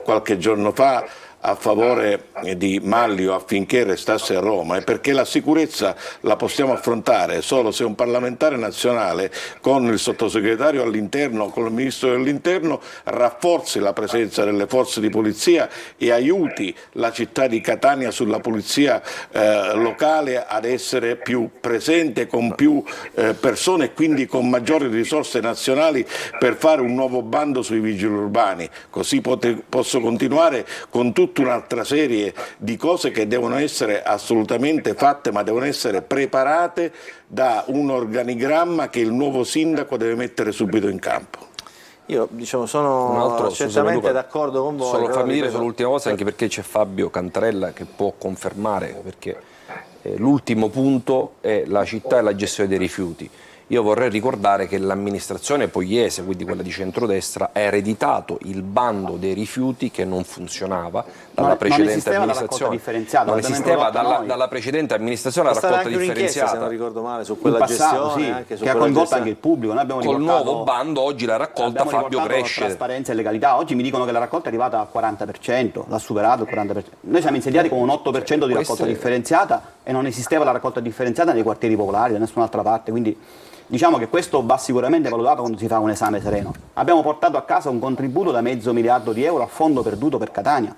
qualche giorno fa a favore di Manlio affinché restasse a Roma, è perché la sicurezza la possiamo affrontare solo se un parlamentare nazionale con il sottosegretario all'interno, con il ministro dell'interno, rafforzi la presenza delle forze di polizia e aiuti la città di Catania sulla polizia locale ad essere più presente, con più persone e quindi con maggiori risorse nazionali per fare un nuovo bando sui vigili urbani. Così posso continuare con tutta un'altra serie di cose che devono essere assolutamente fatte, ma devono essere preparate da un organigramma che il nuovo sindaco deve mettere subito in campo. Io sono certamente d'accordo con voi. Solo fammi dire sull'ultima cosa, anche perché c'è Fabio Cantarella che può confermare, perché l'ultimo punto è la città e la gestione dei rifiuti. Io vorrei ricordare che l'amministrazione Pogliese, quindi quella di centrodestra, ha ereditato il bando dei rifiuti che non funzionava dalla precedente amministrazione. Non esisteva dalla precedente amministrazione la raccolta differenziata. Se non ricordo male, su quella gestione, sì, anche su che ha coinvolto anche il pubblico. Noi abbiamo col nuovo bando oggi la raccolta, Fabio, cresce. Trasparenza e legalità. Oggi mi dicono che la raccolta è arrivata al 40%, l'ha superato il 40%. Noi siamo insediati con un 8% di raccolta differenziata e non esisteva la raccolta differenziata nei quartieri popolari da nessun'altra parte, quindi diciamo che questo va sicuramente valutato quando si fa un esame sereno. Abbiamo portato a casa un contributo da $500 miliardi a fondo perduto per Catania.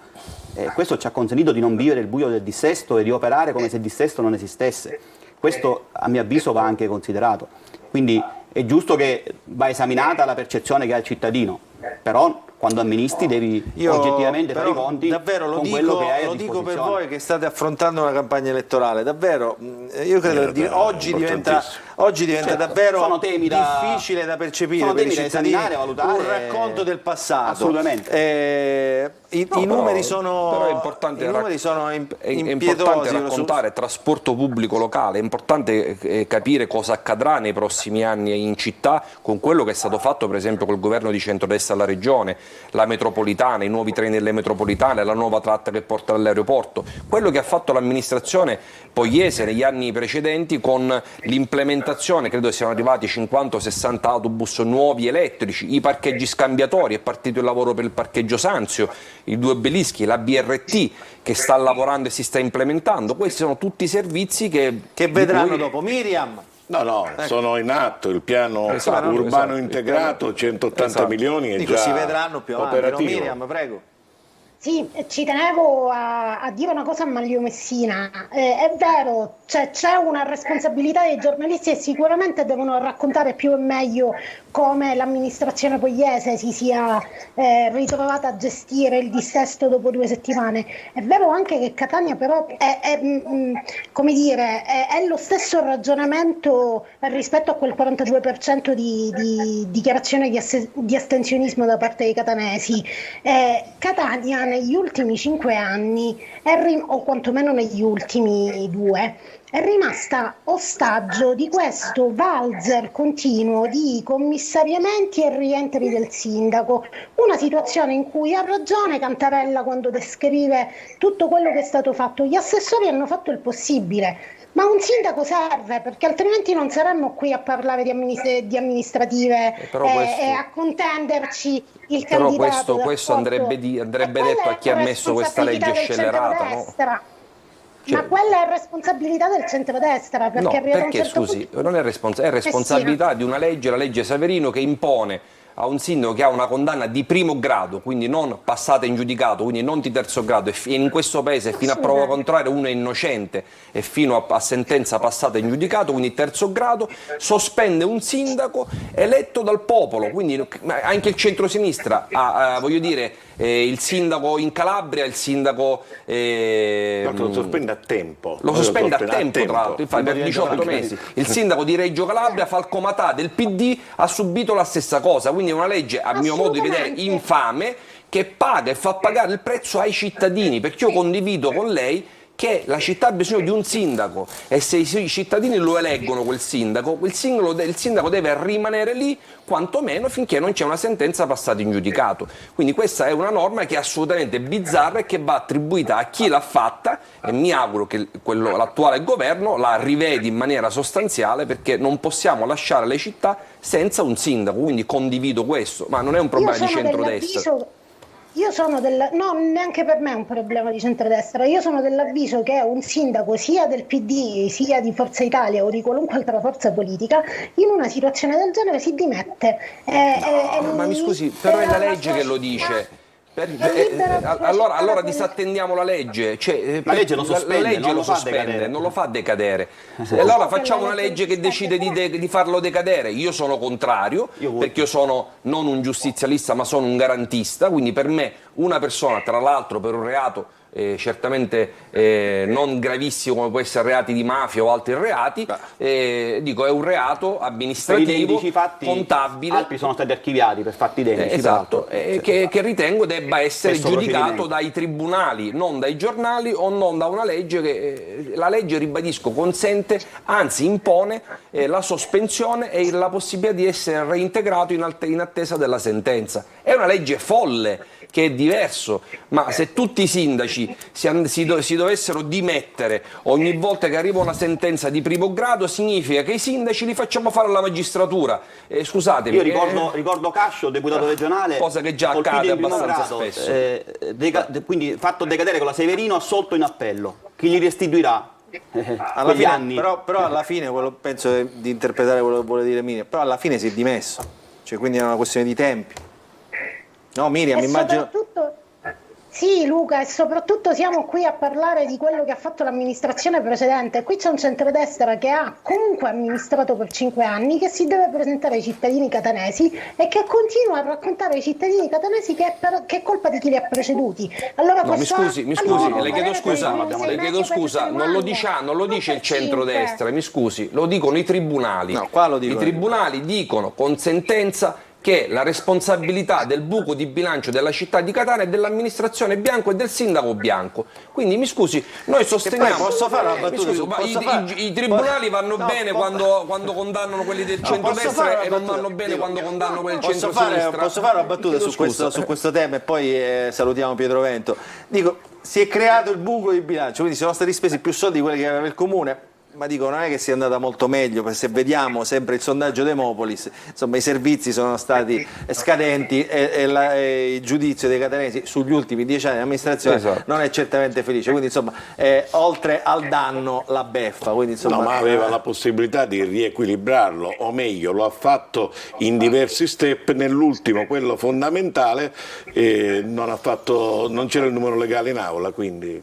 Questo ci ha consentito di non vivere il buio del dissesto e di operare come se il dissesto non esistesse. Questo a mio avviso va anche considerato. Quindi è giusto che va esaminata la percezione che ha il cittadino, però quando amministri devi oggettivamente fare i conti con quello che hai a disposizione. Lo dico per voi che state affrontando una campagna elettorale, davvero, io credo che oggi diventa davvero difficile da percepire per i cittadini, un racconto del passato. Assolutamente. I numeri sono però è importante, impietosi. È importante raccontare trasporto pubblico locale, è importante capire cosa accadrà nei prossimi anni in città con quello che è stato fatto per esempio col governo di centrodestra alla regione, la metropolitana, i nuovi treni delle metropolitane, la nuova tratta che porta all'aeroporto, quello che ha fatto l'amministrazione Pogliese negli anni precedenti con l'implementazione implementazione, credo siano arrivati 50-60 autobus nuovi elettrici, i parcheggi scambiatori, è partito il lavoro per il parcheggio Sanzio, i 2 obelischi, la BRT che sta lavorando e si sta implementando. Questi sono tutti servizi che vedranno dopo. Miriam? No, sono in atto il piano urbano integrato, 180 milioni e già si vedranno più avanti. operativo. Miriam, prego. Sì, ci tenevo a dire una cosa a Manlio Messina. È vero, c'è una responsabilità dei giornalisti e sicuramente devono raccontare più e meglio come l'amministrazione pugliese si sia ritrovata a gestire il dissesto dopo 2 settimane. È vero anche che Catania però è lo stesso ragionamento rispetto a quel 42% di dichiarazione di astensionismo da parte dei catanesi. Catania negli ultimi 5 anni, o quantomeno negli ultimi 2, è rimasta ostaggio di questo valzer continuo di commissariamenti e rientri del sindaco, una situazione in cui ha ragione Cantarella quando descrive tutto quello che è stato fatto. Gli assessori hanno fatto il possibile, ma un sindaco serve, perché altrimenti non saremmo qui a parlare di amministrative e a contenderci il candidato. Però questo andrebbe detto a chi ha messo questa legge scellerata, no? Ma quella è responsabilità del centrodestra, perché scusi, non è responsabilità di una legge, la legge Saverino, che impone a un sindaco che ha una condanna di primo grado, quindi non passata in giudicato, quindi non di terzo grado, e in questo paese fino a prova contraria uno è innocente e fino a sentenza passata in giudicato, quindi terzo grado, sospende un sindaco eletto dal popolo, quindi anche il centrosinistra ha, voglio dire, il sindaco in Calabria, il sindaco lo sospende a tempo. Lo sospende a tempo, tra l'altro, infatti per 18 mesi. Il sindaco di Reggio Calabria, Falcomatà del PD, ha subito la stessa cosa, quindi è una legge, a mio modo di vedere, infame, che paga e fa pagare il prezzo ai cittadini, perché io condivido con lei che la città ha bisogno di un sindaco e se i cittadini lo eleggono quel sindaco, il sindaco deve rimanere lì quantomeno finché non c'è una sentenza passata in giudicato. Quindi questa è una norma che è assolutamente bizzarra e che va attribuita a chi l'ha fatta, e mi auguro che l'attuale governo la rivedi in maniera sostanziale, perché non possiamo lasciare le città senza un sindaco, quindi condivido questo, ma non è un problema di centrodestra. No, neanche per me è un problema di centrodestra. Io sono dell'avviso che un sindaco sia del PD sia di Forza Italia o di qualunque altra forza politica in una situazione del genere si dimette. Ma mi scusi, però è la legge che lo dice. Allora disattendiamo la legge, la legge lo sospende, non lo fa decadere. E allora facciamo una legge che decide di farlo decadere. Io sono contrario, perché io sono non un giustizialista ma sono un garantista, quindi per me una persona, tra l'altro per un reato certamente non gravissimo come può essere reati di mafia o altri reati, è un reato amministrativo, contabile. Altri sono stati archiviati per fatti identici. Esatto, che ritengo debba essere giudicato dai tribunali, non dai giornali o non da una legge che la legge, ribadisco, consente, anzi impone la sospensione e la possibilità di essere reintegrato in attesa della sentenza. È una legge folle, che è diverso, ma se tutti i sindaci si dovessero dimettere ogni volta che arriva una sentenza di primo grado, significa che i sindaci li facciamo fare alla magistratura. Scusatemi. Io ricordo Cascio, deputato regionale, cosa che già accade abbastanza spesso. Quindi fatto decadere con la Severino, assolto in appello. Chi gli restituirà? Alla fine, anni. Però alla fine, penso di interpretare quello che vuole dire Miriam, però alla fine si è dimesso, quindi è una questione di tempi. No, Miriam, immagino. Sì, Luca, e soprattutto siamo qui a parlare di quello che ha fatto l'amministrazione precedente. Qui c'è un centrodestra che ha comunque amministrato per 5 anni, che si deve presentare ai cittadini catanesi e che continua a raccontare ai cittadini catanesi che è colpa di chi li ha preceduti. Allora no, mi scusi, le chiedo scusa, non lo dice il centrodestra, mi scusi, lo dicono i tribunali. No, qua lo dico. I tribunali dicono con sentenza che la responsabilità del buco di bilancio della città di Catania è dell'amministrazione Bianco e del sindaco Bianco. Quindi mi scusi, noi sosteniamo. Posso fare una battuta? I tribunali vanno bene quando condannano quelli del centrodestra e non vanno bene quando condannano quelli del centrosinistra. Posso fare una battuta su questo tema e poi salutiamo Pietrovento. Dico, si è creato il buco di bilancio, quindi sono stati spesi più soldi di quelli che aveva il comune. Ma dico, non è che sia andata molto meglio, perché se vediamo sempre il sondaggio Demopolis, insomma i servizi sono stati scadenti e il giudizio dei catanesi sugli ultimi 10 anni di amministrazione non è certamente felice, quindi insomma oltre al danno la beffa. Quindi, insomma, no, ma aveva la possibilità di riequilibrarlo, o meglio lo ha fatto in diversi step, nell'ultimo, quello fondamentale, non c'era il numero legale in aula, quindi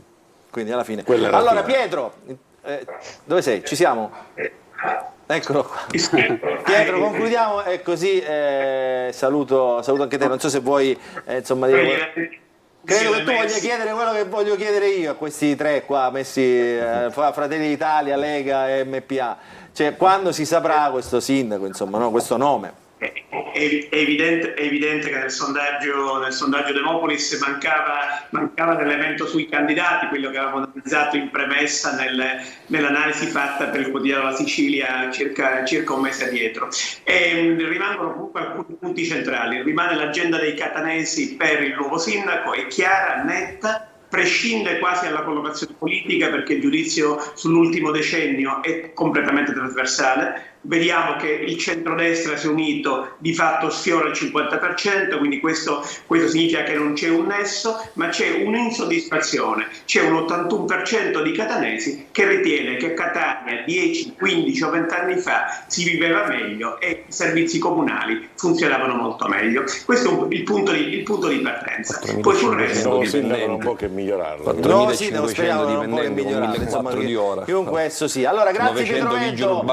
alla fine. Allora Pietro, dove sei? Ci siamo? Eccolo qua. Pietro, concludiamo e così saluto anche te, non so se vuoi insomma dire... Credo che tu voglia chiedere quello che voglio chiedere io a questi tre qua messi, Fratelli d'Italia, Lega e MPA, cioè quando si saprà questo sindaco, insomma, no? Questo nome. È evidente che nel sondaggio Demopolis mancava l'elemento sui candidati, quello che avevamo analizzato in premessa nell'analisi fatta per il quotidiano La Sicilia circa un mese addietro. Rimangono comunque alcuni punti centrali. Rimane l'agenda dei catanesi per il nuovo sindaco, è chiara, netta, prescinde quasi alla collocazione politica, perché il giudizio sull'ultimo decennio è completamente trasversale. Vediamo che il centrodestra, se unito, di fatto sfiora il 50%, quindi questo significa che non c'è un nesso, ma c'è un'insoddisfazione. C'è un 81% di catanesi che ritiene che a Catania 10, 15 o 20 anni fa si viveva meglio e i servizi comunali funzionavano molto meglio. Questo è il punto di partenza. Poi sul resto un po' che migliorarlo. 4.500 dipendenti con 1.400 di ora. Chiunque esso sia. Allora, grazie Pietro Vento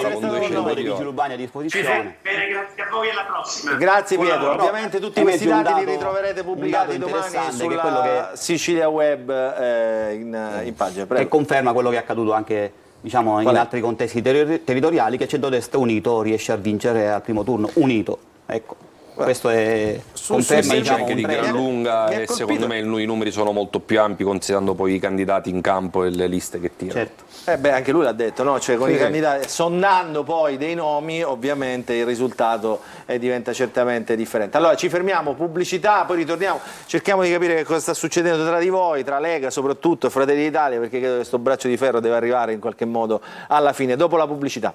con 200 vigili urbani a disposizione. Bene, grazie a voi e alla prossima. Grazie Pietro, ovviamente tutti questi dati li ritroverete pubblicati domani sulla Sicilia Web in pagina. E conferma quello che è accaduto anche, diciamo, in altri contesti territoriali, che centrodestra unito riesce a vincere al primo turno, unito, ecco. Questo è conferma, diciamo, anche di gran lunga, e secondo me i numeri sono molto più ampi considerando poi i candidati in campo e le liste che tirano. Certo. Anche lui l'ha detto, no? Cioè, con i candidati, sondando poi dei nomi, ovviamente il risultato diventa certamente differente. Allora ci fermiamo, pubblicità, poi ritorniamo, cerchiamo di capire che cosa sta succedendo tra di voi, tra Lega soprattutto e Fratelli d'Italia, perché credo che questo braccio di ferro deve arrivare in qualche modo alla fine, dopo la pubblicità.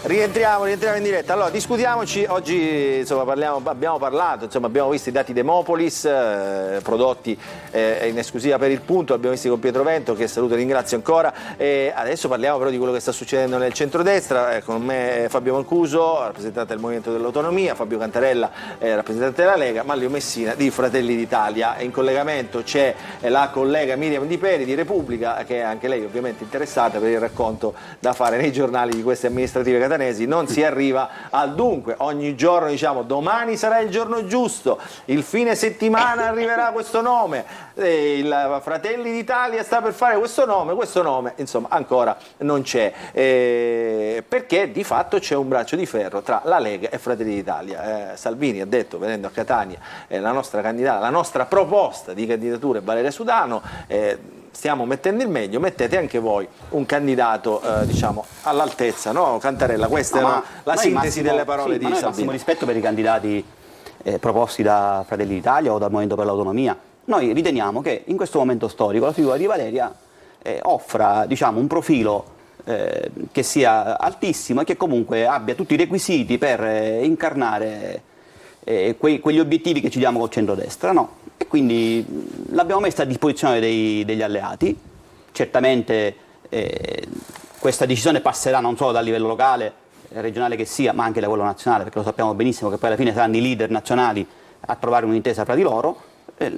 Rientriamo in diretta. Allora, discutiamoci, oggi insomma, abbiamo parlato, insomma, abbiamo visto i dati Demopolis prodotti in esclusiva per Il Punto, abbiamo visto con Pietro Vento, che saluto e ringrazio ancora, adesso parliamo però di quello che sta succedendo nel centrodestra, con me Fabio Mancuso, rappresentante del Movimento dell'Autonomia, Fabio Cantarella, rappresentante della Lega, Manlio Messina di Fratelli d'Italia. In collegamento c'è la collega Miriam Di Peri di Repubblica, che è anche lei ovviamente interessata per il racconto da fare nei giornali di queste amministrative catanesi. Non si arriva al dunque, ogni giorno diciamo domani sarà il giorno giusto, il fine settimana arriverà questo nome, il Fratelli d'Italia sta per fare questo nome insomma ancora non c'è, perché di fatto c'è un braccio di ferro tra la Lega e Fratelli d'Italia. Salvini ha detto, venendo a Catania, la nostra candidata, la nostra proposta di candidatura è Valeria Sudano, stiamo mettendo il meglio, mettete anche voi un candidato diciamo all'altezza, no? Cantarella, questa è la sintesi delle parole di Salvini. Massimo rispetto per i candidati proposti da Fratelli d'Italia o dal Movimento per l'Autonomia. Noi riteniamo che in questo momento storico la figura di Valeria offra, diciamo, un profilo che sia altissimo e che comunque abbia tutti i requisiti per incarnare quegli obiettivi che ci diamo col centrodestra, no? E quindi l'abbiamo messa a disposizione degli alleati. Certamente questa decisione passerà non solo dal livello locale, regionale che sia, ma anche da quello nazionale, perché lo sappiamo benissimo che poi alla fine saranno i leader nazionali a trovare un'intesa fra di loro.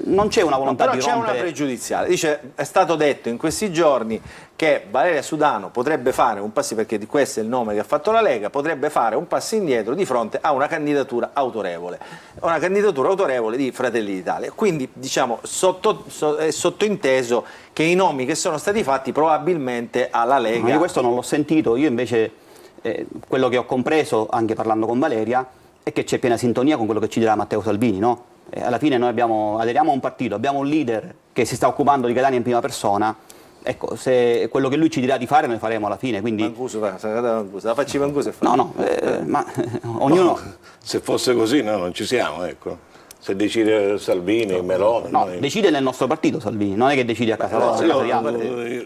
Non c'è una volontà di rompere. Però c'è una pregiudiziale, dice, è stato detto in questi giorni che Valeria Sudano potrebbe fare un passo, perché questo è il nome che ha fatto la Lega, potrebbe fare un passo indietro di fronte a una candidatura autorevole di Fratelli d'Italia. Quindi diciamo è sottointeso che i nomi che sono stati fatti probabilmente alla Lega... Io questo non l'ho sentito, io invece quello che ho compreso anche parlando con Valeria è che c'è piena sintonia con quello che ci dirà Matteo Salvini, no? Alla fine noi aderiamo a un partito, abbiamo un leader che si sta occupando di Catania in prima persona ecco, se quello che lui ci dirà di fare noi faremo alla fine, quindi... Mancuso, la facci Mancuso e No, ma ognuno... No, se fosse così no, non ci siamo, ecco. Se decide Salvini, Meloni... No, decide nel nostro partito Salvini, non è che decide a casa nostra.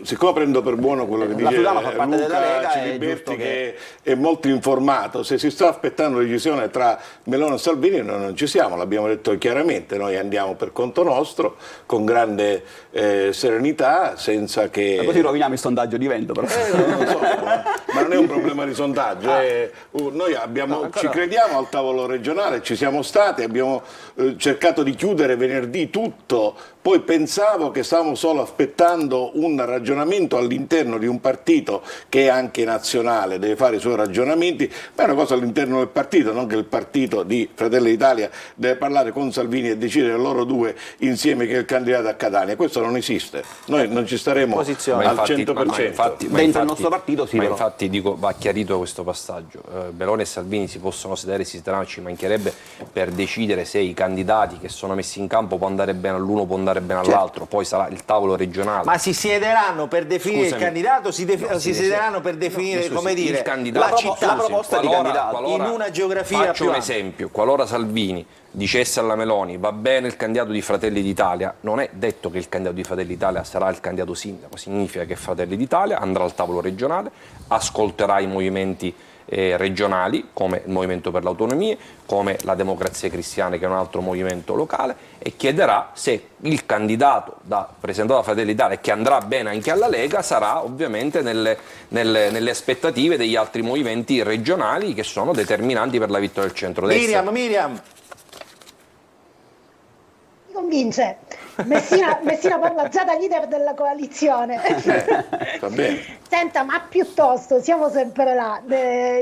Siccome prendo per buono quello che dice Sudano fa parte della Lega, Luca Ciliberti, che è molto informato, se si sta aspettando la decisione tra Meloni e Salvini noi non ci siamo, l'abbiamo detto chiaramente, noi andiamo per conto nostro, con grande serenità, senza che... Ma così roviniamo il sondaggio di vento, però. Non lo so, ma non è un problema di sondaggio, noi ci crediamo al tavolo regionale, ci siamo stati, abbiamo cercato di chiudere venerdì tutto, poi pensavo che stavamo solo aspettando un ragionamento all'interno di un partito che è anche nazionale, deve fare i suoi ragionamenti, ma è una cosa all'interno del partito, non che il partito di Fratelli d'Italia deve parlare con Salvini e decidere loro due insieme che è il candidato a Catania. Questo non esiste, noi non ci staremo al 100%. Dentro il nostro partito sì, ma però. infatti dico, va chiarito questo passaggio. Meloni e Salvini si possono sedere, si sederanno, ci mancherebbe, per decidere se i candidati che sono messi in campo può andare bene all'uno, può andare bene all'altro, poi sarà il tavolo regionale. Ma si siederanno per definire il candidato, si siederanno per definire, come dire, la città, la proposta di candidato in una geografia faccio più un ampia. esempio, qualora Salvini dicesse alla Meloni va bene il candidato di Fratelli d'Italia, non è detto che il candidato di Fratelli d'Italia sarà il candidato sindaco, significa che Fratelli d'Italia andrà al tavolo regionale, ascolterà i movimenti regionali come il Movimento per l'Autonomia, come la Democrazia Cristiana che è un altro movimento locale, e chiederà se il candidato presentato da Fratelli d'Italia, che andrà bene anche alla Lega, sarà ovviamente nelle aspettative degli altri movimenti regionali che sono determinanti per la vittoria del centrodestra. Miriam. Convince. Messina parla già da leader della coalizione. Va bene. Senta, ma piuttosto siamo sempre là,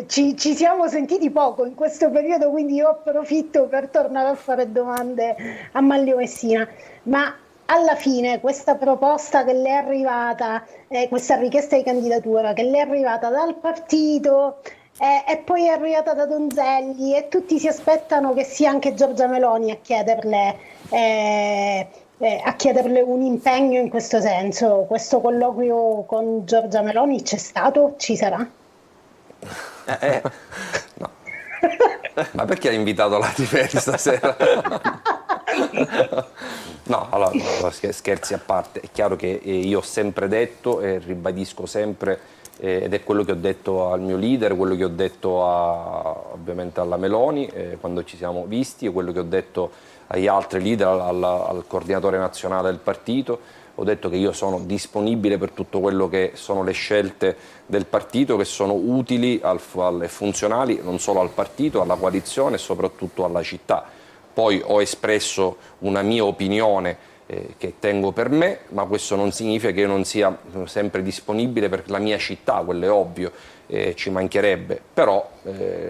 ci siamo sentiti poco in questo periodo, quindi io approfitto per tornare a fare domande a Manlio Messina. Ma alla fine questa proposta che le è arrivata, questa richiesta di candidatura che le è arrivata dal partito e poi è arrivata da Donzelli, e tutti si aspettano che sia anche Giorgia Meloni a chiederle un impegno in questo senso. Questo colloquio con Giorgia Meloni c'è stato? Ci sarà? No. Ma perché hai invitato la Tiferi stasera? No, allora, scherzi a parte, è chiaro che io ho sempre detto e ribadisco sempre, ed è quello che ho detto al mio leader, quello che ho detto ovviamente alla Meloni quando ci siamo visti, e quello che ho detto agli altri leader, al coordinatore nazionale del partito. Ho detto che io sono disponibile per tutto quello che sono le scelte del partito, che sono utili e funzionali non solo al partito, alla coalizione e soprattutto alla città. Poi ho espresso una mia opinione che tengo per me, ma questo non significa che io non sia sempre disponibile per la mia città, quello è ovvio, ci mancherebbe, però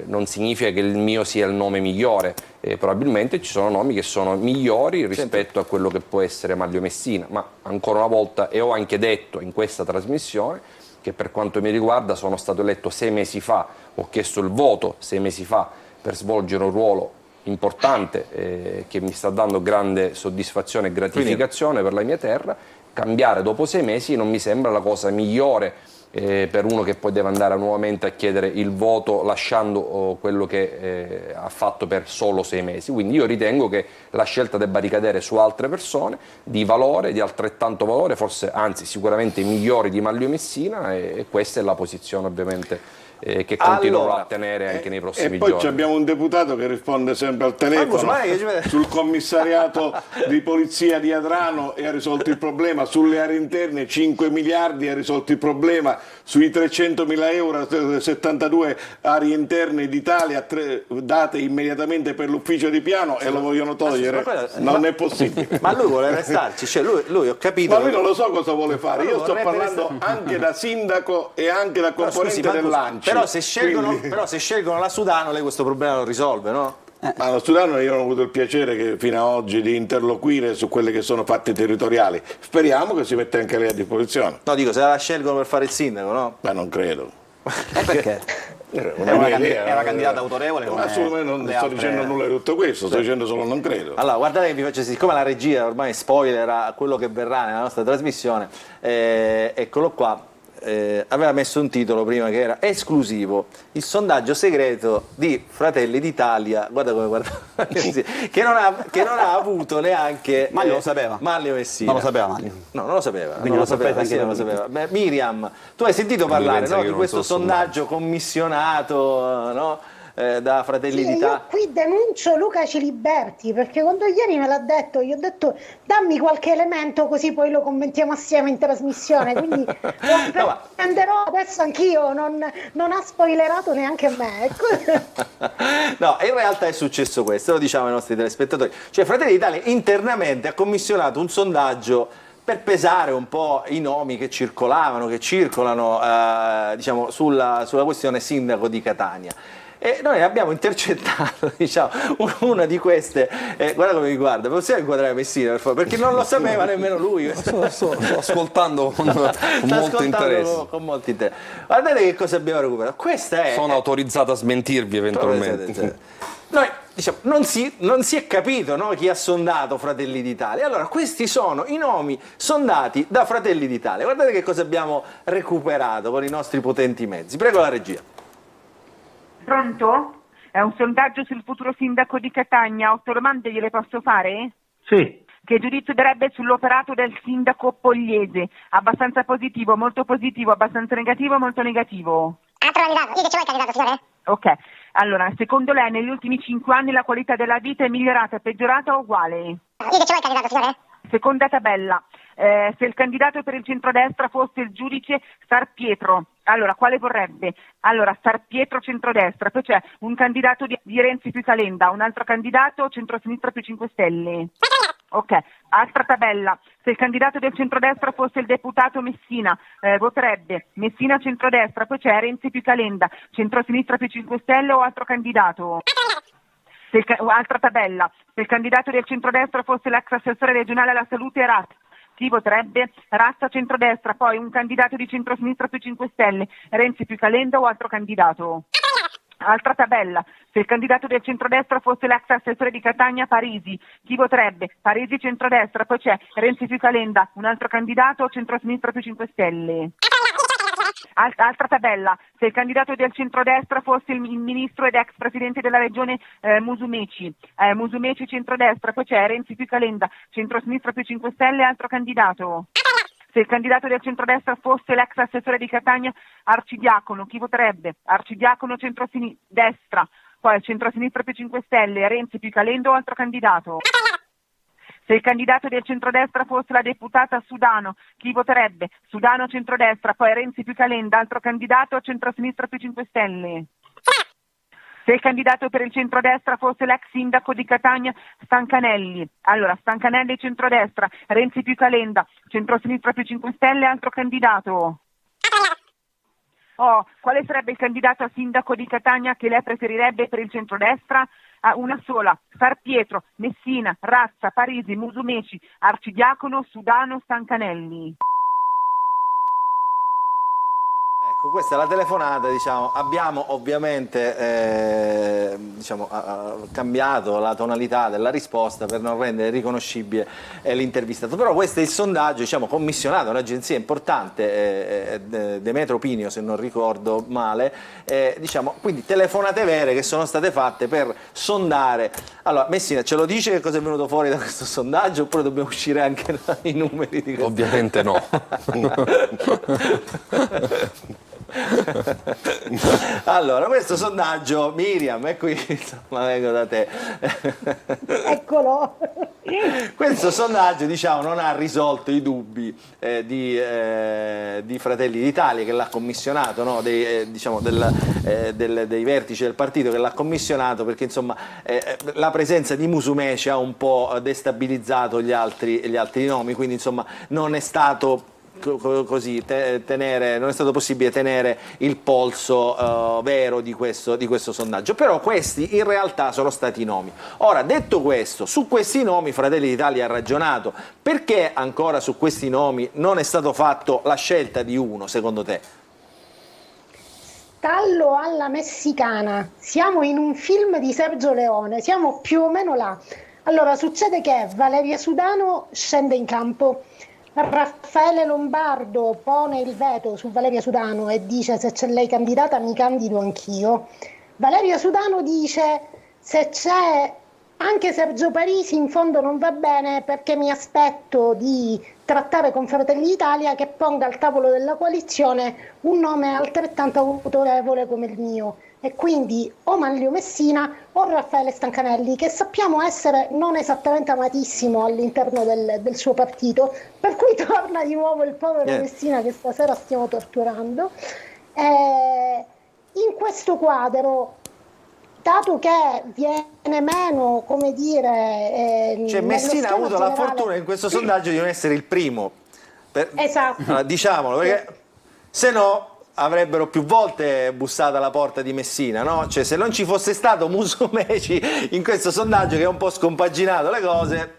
non significa che il mio sia il nome migliore, probabilmente ci sono nomi che sono migliori rispetto a quello che può essere Manlio Messina, ma ancora una volta, e ho anche detto in questa trasmissione, che per quanto mi riguarda sono stato eletto 6 mesi fa, ho chiesto il voto 6 mesi fa per svolgere un ruolo importante che mi sta dando grande soddisfazione e gratificazione per la mia terra. Cambiare dopo 6 mesi non mi sembra la cosa migliore per uno che poi deve andare nuovamente a chiedere il voto lasciando quello che ha fatto per solo 6 mesi. Quindi io ritengo che la scelta debba ricadere su altre persone di valore, di altrettanto valore, forse anzi sicuramente migliori di Manlio Messina, e questa è la posizione ovviamente che continuerò a tenere anche nei prossimi giorni. E poi abbiamo un deputato che risponde sempre al telefono sul commissariato di polizia di Adrano e ha risolto il problema, sulle aree interne 5 miliardi ha risolto il problema, sui 300.000 euro 72 aree interne d'Italia date immediatamente per l'ufficio di piano e lo vogliono togliere. Non è possibile. Ma lui vuole restarci, cioè lui ho capito. Ma lui non lo so cosa vuole fare, io sto parlando anche da sindaco e anche da componente dell'ANCI. Però se scelgono la Sudano, lei questo problema lo risolve, no? Ma la Sudano io ho avuto il piacere che fino ad oggi di interloquire su quelle che sono fatti territoriali. Speriamo che si metta anche lei a disposizione. No, dico, se la scelgono per fare il sindaco, no? Ma non credo. Perché? Era candidata autorevole. Assolutamente non sto dicendo nulla di tutto questo, sto dicendo solo non credo. Allora, guardate che vi faccio, siccome la regia ormai spoiler a quello che verrà nella nostra trasmissione, eccolo qua. Aveva messo un titolo prima che era esclusivo, il sondaggio segreto di Fratelli d'Italia, guarda come che non ha avuto neanche Maglio lo sapeva. Maglio Messina. Non lo sapeva Maglio. No, non lo sapeva. Quindi non lo sapeva, sapeva, sì, non lo sapeva. Beh, Miriam, tu hai sentito parlare, no, di questo sondaggio commissionato, no? Da Fratelli d'Italia. Io qui denuncio Luca Ciliberti, perché quando ieri me l'ha detto, gli ho detto dammi qualche elemento così poi lo commentiamo assieme in trasmissione, quindi lo prenderò adesso anch'io, non ha spoilerato neanche a me. No, in realtà è successo questo, lo diciamo ai nostri telespettatori, cioè Fratelli d'Italia internamente ha commissionato un sondaggio per pesare un po' i nomi che circolano diciamo, sulla questione sindaco di Catania. E noi abbiamo intercettato, diciamo, una di queste, guarda come mi guarda, possiamo inquadrare Messina per favore, perché non lo sapeva nemmeno lui. Sto ascoltando con molto interesse. Con molto interesse. Guardate che cosa abbiamo recuperato. Questa è... Sono autorizzato a smentirvi eventualmente. Noi diciamo, non si è capito, no, chi ha sondato Fratelli d'Italia. Allora, questi sono i nomi sondati da Fratelli d'Italia. Guardate che cosa abbiamo recuperato con i nostri potenti mezzi. Prego la regia. Pronto? È un sondaggio sul futuro sindaco di Catania. 8 domande gliele posso fare? Sì. Che giudizio darebbe sull'operato del sindaco Pogliese? Abbastanza positivo, abbastanza negativo, molto negativo. Altro candidato. Io che ci vuoi candidato, signore? Ok. Allora, secondo lei negli ultimi 5 anni la qualità della vita è migliorata, peggiorata o uguale? Io che ci vuoi candidato, signore? Seconda tabella. Se il candidato per il centrodestra fosse il giudice Starpietro, allora quale vorrebbe? Allora Starpietro centrodestra, poi c'è un candidato di Renzi più Calenda, un altro candidato centrosinistra più 5 Stelle. Ok, altra tabella. Se il candidato del centrodestra fosse il deputato Messina, voterebbe Messina centrodestra, poi c'è Renzi più Calenda, centrosinistra più 5 Stelle o altro candidato. Altra tabella. Se il candidato del centrodestra fosse l'ex assessore regionale alla salute Razza, chi voterebbe? Razza centrodestra, poi un candidato di centrosinistra più 5 Stelle, Renzi più Calenda o altro candidato. Altra tabella. Se il candidato del centrodestra fosse l'ex assessore di Catania Parisi, chi voterebbe? Parisi centrodestra, poi c'è Renzi più Calenda, un altro candidato, centrosinistra più 5 Stelle. Altra tabella. Se il candidato del centrodestra fosse il ministro ed ex presidente della regione Musumeci, Musumeci centrodestra, poi c'è Renzi più Calenda, centrosinistra più 5 Stelle, altro candidato. Se il candidato del centrodestra fosse l'ex assessore di Catania Arcidiacono, chi voterebbe? Arcidiacono centrodestra, poi centrosinistra più 5 Stelle, Renzi più Calenda o altro candidato. Se il candidato del centrodestra fosse la deputata Sudano, chi voterebbe? Sudano centrodestra, poi Renzi più Calenda, altro candidato, centrosinistra più 5 Stelle. Se il candidato per il centrodestra fosse l'ex sindaco di Catania Stancanelli, allora Stancanelli centrodestra, Renzi più Calenda, centrosinistra più 5 Stelle, altro candidato. Quale sarebbe il candidato a sindaco di Catania che lei preferirebbe per il centrodestra? Una sola, Starpietro, Messina, Razza, Parisi, Musumeci, Arcidiacono, Sudano, Stancanelli. Ecco, questa è la telefonata, diciamo. Abbiamo ovviamente cambiato la tonalità della risposta per non rendere riconoscibile l'intervistato, però questo è il sondaggio, diciamo, commissionato da un'agenzia importante, Demetrio Pinio se non ricordo male, diciamo, quindi telefonate vere che sono state fatte per sondare. Allora, Messina, ce lo dice che cosa è venuto fuori da questo sondaggio oppure dobbiamo uscire anche dai numeri di questo? Ovviamente no. Allora, questo sondaggio, Miriam, è qui, insomma, vengo da te. Eccolo. Questo sondaggio, diciamo, non ha risolto i dubbi di Fratelli d'Italia, che l'ha commissionato, no? Dei vertici del partito che l'ha commissionato, perché insomma la presenza di Musumeci ha un po' destabilizzato gli altri nomi, quindi insomma non è stato così non è stato possibile tenere il polso vero di questo sondaggio, però questi in realtà sono stati i nomi. Ora, detto questo, su questi nomi Fratelli d'Italia ha ragionato. Perché ancora su questi nomi non è stato fatto la scelta di uno, secondo te? stallo alla messicana, siamo in un film di Sergio Leone, siamo più o meno là. Allora succede che Valeria Sudano scende in campo, Raffaele Lombardo pone il veto su Valeria Sudano e dice: se c'è lei candidata mi candido anch'io. Valeria Sudano dice: se c'è anche Sergio Parisi in fondo non va bene, perché mi aspetto di trattare con Fratelli d'Italia che ponga al tavolo della coalizione un nome altrettanto autorevole come il mio, e quindi o Manlio Messina o Raffaele Stancanelli, che sappiamo essere non esattamente amatissimo all'interno del suo partito, per cui torna di nuovo il povero Messina che stasera stiamo torturando. In questo quadro, dato che viene meno, come dire... cioè Messina ha avuto la fortuna in questo sondaggio di non essere il primo. Esatto. Allora, diciamolo, perché se no avrebbero più volte bussato alla porta di Messina, no? Cioè se non ci fosse stato Musumeci in questo sondaggio che ha un po' scompaginato le cose...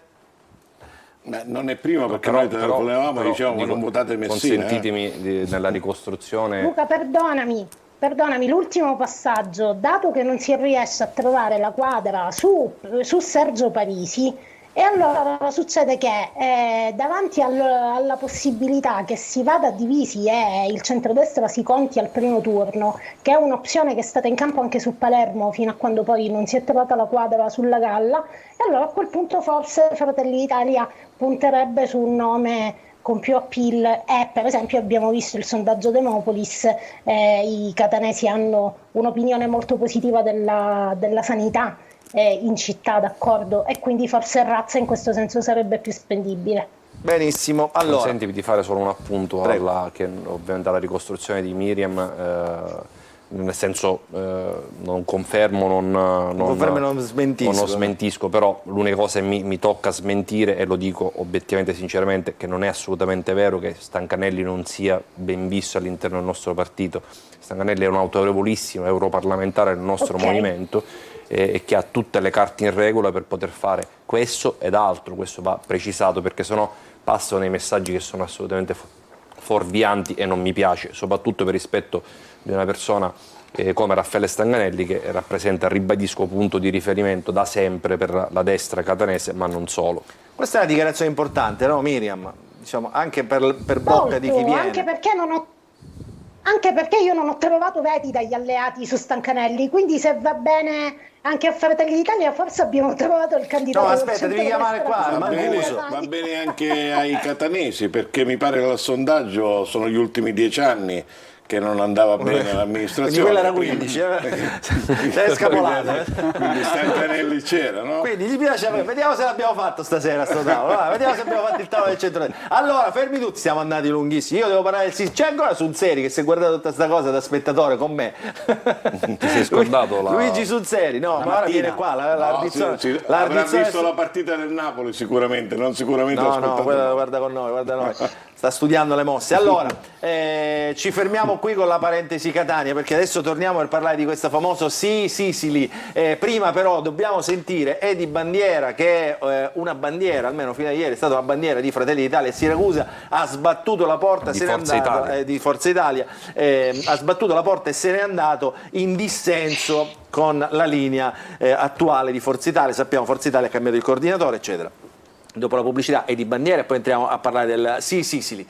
Beh, non è primo, perché noi volevamo, diciamo, che non votate Messina. Consentitemi nella ricostruzione... Luca, perdonami, l'ultimo passaggio, dato che non si riesce a trovare la quadra su Sergio Parisi, e allora succede che davanti alla possibilità che si vada divisi e il centrodestra si conti al primo turno, che è un'opzione che è stata in campo anche su Palermo fino a quando poi non si è trovata la quadra sulla galla, e allora a quel punto forse Fratelli d'Italia punterebbe su un nome con più appeal, e per esempio abbiamo visto il sondaggio Demopolis, i catanesi hanno un'opinione molto positiva della sanità in città, d'accordo, e quindi forse Razza in questo senso sarebbe più spendibile. Benissimo, allora... Consentimi di fare solo un appunto che ovviamente alla ricostruzione di Miriam, nel senso non confermo, non smentisco, però l'unica cosa che mi tocca smentire, e lo dico obiettivamente e sinceramente, che non è assolutamente vero che Stancanelli non sia ben visto all'interno del nostro partito. Stancanelli è un autorevolissimo europarlamentare del nostro movimento e che ha tutte le carte in regola per poter fare questo ed altro. Questo va precisato, perché sennò passano dei messaggi che sono assolutamente fuorvianti e non mi piace, soprattutto per rispetto di una persona come Raffaele Stancanelli, che rappresenta, ribadisco, punto di riferimento da sempre per la destra catanese, ma non solo. Questa è una dichiarazione importante, no Miriam? Diciamo, anche per bocca di chi viene. Anche perché io non ho trovato veti dagli alleati su Stancanelli, quindi se va bene anche a Fratelli d'Italia forse abbiamo trovato il candidato. No, aspetta, devi chiamare qua. Va bene anche ai catanesi, perché mi pare che al sondaggio sono gli ultimi 10 anni che non andava bene l'amministrazione. Quella era 15, è scapolata. Quindi Stancanelli c'era, no? Quindi gli piace a me. Vediamo se l'abbiamo fatto stasera sto tavolo. Vediamo se abbiamo fatto il tavolo del centro. Allora, fermi tutti, siamo andati lunghissimi. Io devo parlare del c'è ancora Sunzeri che si è guardato tutta questa cosa da spettatore con me. Ti sei scordato Luigi Sunzeri, no, ma ora viene qua. Avrà visto la partita del Napoli sicuramente, non sicuramente no, guarda con noi, guarda noi. Sta studiando le mosse. Allora, ci fermiamo qui con la parentesi Catania, perché adesso torniamo per parlare di questo famoso Sicily. Prima però dobbiamo sentire Edi Bandiera, che è una bandiera, almeno fino a ieri è stata una bandiera di Fratelli d'Italia e Siracusa, ha sbattuto la porta di Forza Italia, ha sbattuto la porta e se n'è andato in dissenso con la linea attuale di Forza Italia. Sappiamo Forza Italia ha cambiato il coordinatore, eccetera. Dopo la pubblicità e di bandiera, e poi entriamo a parlare del Sicily.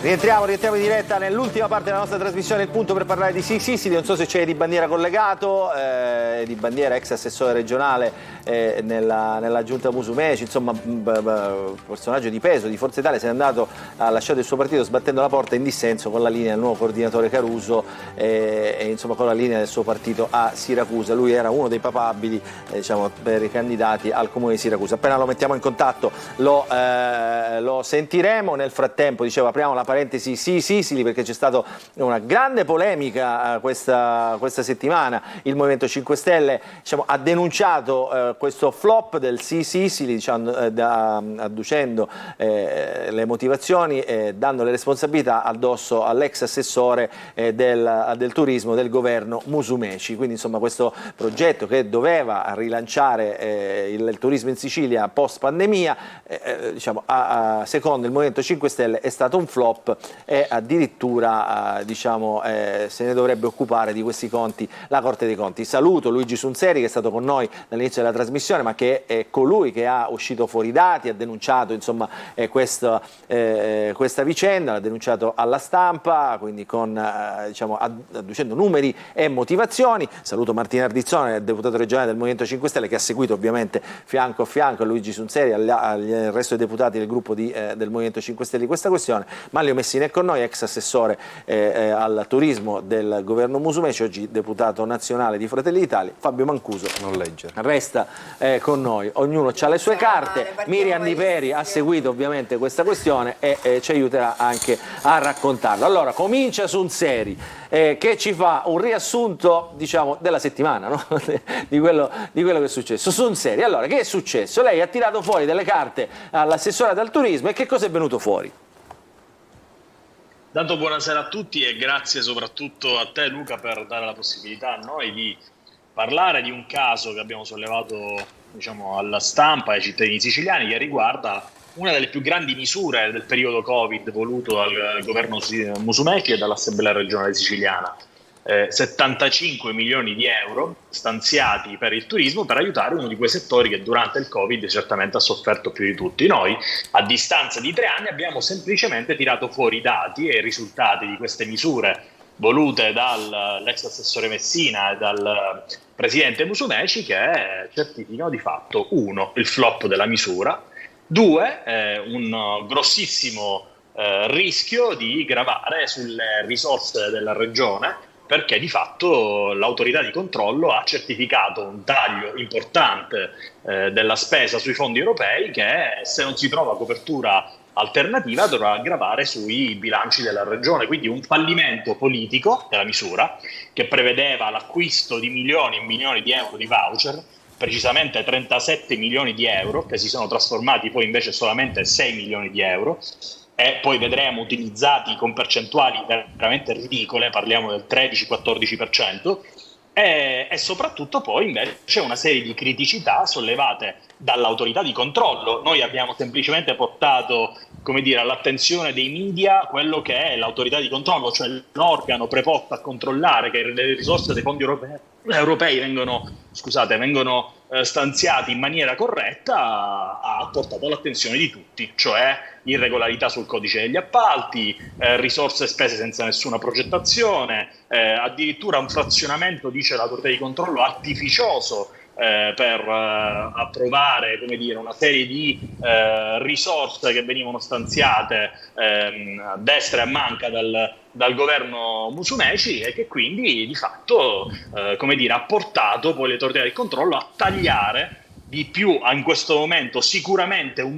Rientriamo in diretta nell'ultima parte della nostra trasmissione, il punto per parlare di Sicily. Non so se c'è Di Bandiera collegato, Di Bandiera ex assessore regionale nella giunta Musumeci, insomma personaggio di peso di Forza Italia, se n'è andato, ha lasciato il suo partito sbattendo la porta in dissenso con la linea del nuovo coordinatore Caruso e insomma con la linea del suo partito a Siracusa. Lui era uno dei papabili diciamo, per i candidati al comune di Siracusa. Appena lo mettiamo in contatto lo sentiremo. Nel frattempo, dicevo, apriamo la parentesi Sisili, perché c'è stata una grande polemica questa settimana. Il Movimento 5 Stelle ha denunciato questo flop del Sisili, adducendo le motivazioni e dando le responsabilità addosso all'ex assessore del turismo del governo Musumeci. Quindi insomma questo progetto che doveva rilanciare il turismo in Sicilia post pandemia, secondo il Movimento 5 Stelle è stato un flop e addirittura se ne dovrebbe occupare di questi conti la Corte dei Conti. Saluto Luigi Sunseri, che è stato con noi dall'inizio della trasmissione, ma che è colui che ha uscito fuori i dati, ha denunciato questa vicenda, l'ha denunciato alla Stampa, quindi adducendo numeri e motivazioni. Saluto Martina Ardizzone, deputato regionale del Movimento 5 Stelle, che ha seguito ovviamente fianco a fianco a Luigi Sunseri e al resto dei deputati del gruppo del Movimento 5 Stelle di questa questione. Manlio Messina è con noi, ex assessore al turismo del governo Musumeci, oggi deputato nazionale di Fratelli d'Italia. Fabio Mancuso resta con noi, ognuno ha le sue carte. Miriam Di Peri ha seguito ovviamente questa questione e ci aiuterà anche a raccontarlo. Allora comincia Sunseri, che ci fa un riassunto della settimana, no? di quello che è successo. Sunseri, allora che è successo? Lei ha tirato fuori delle carte all'assessorato al turismo e che cosa è venuto fuori? Tanto buonasera a tutti e grazie soprattutto a te Luca per dare la possibilità a noi di parlare di un caso che abbiamo sollevato alla Stampa e ai cittadini siciliani, che riguarda una delle più grandi misure del periodo Covid voluto dal governo Musumeci e dall'Assemblea regionale siciliana. 75 milioni di euro stanziati per il turismo per aiutare uno di quei settori che durante il Covid certamente ha sofferto più di tutti. Noi, a distanza di 3 anni, abbiamo semplicemente tirato fuori i dati e i risultati di queste misure volute dall'ex assessore Messina e dal presidente Musumeci, che certificano di fatto 1. il flop della misura, 2. Un grossissimo rischio di gravare sulle risorse della regione, perché di fatto l'autorità di controllo ha certificato un taglio importante della spesa sui fondi europei che, se non si trova copertura alternativa, dovrà gravare sui bilanci della regione. Quindi un fallimento politico della misura, che prevedeva l'acquisto di milioni e milioni di euro di voucher, precisamente 37 milioni di euro, che si sono trasformati poi invece solamente 6 milioni di euro, e poi vedremo utilizzati con percentuali veramente ridicole, parliamo del 13-14%, e soprattutto poi invece una serie di criticità sollevate dall'autorità di controllo. Noi abbiamo semplicemente portato, all'attenzione dei media quello che è l'autorità di controllo, cioè l'organo preposto a controllare che le risorse dei fondi europei vengono stanziati in maniera corretta, ha portato all'attenzione di tutti, cioè irregolarità sul codice degli appalti, risorse spese senza nessuna progettazione, addirittura un frazionamento, dice l'autorità di controllo, artificioso per approvare una serie di risorse che venivano stanziate a destra e a manca dal governo Musumeci, e che quindi di fatto ha portato poi le autorità del controllo a tagliare di più in questo momento sicuramente 1,5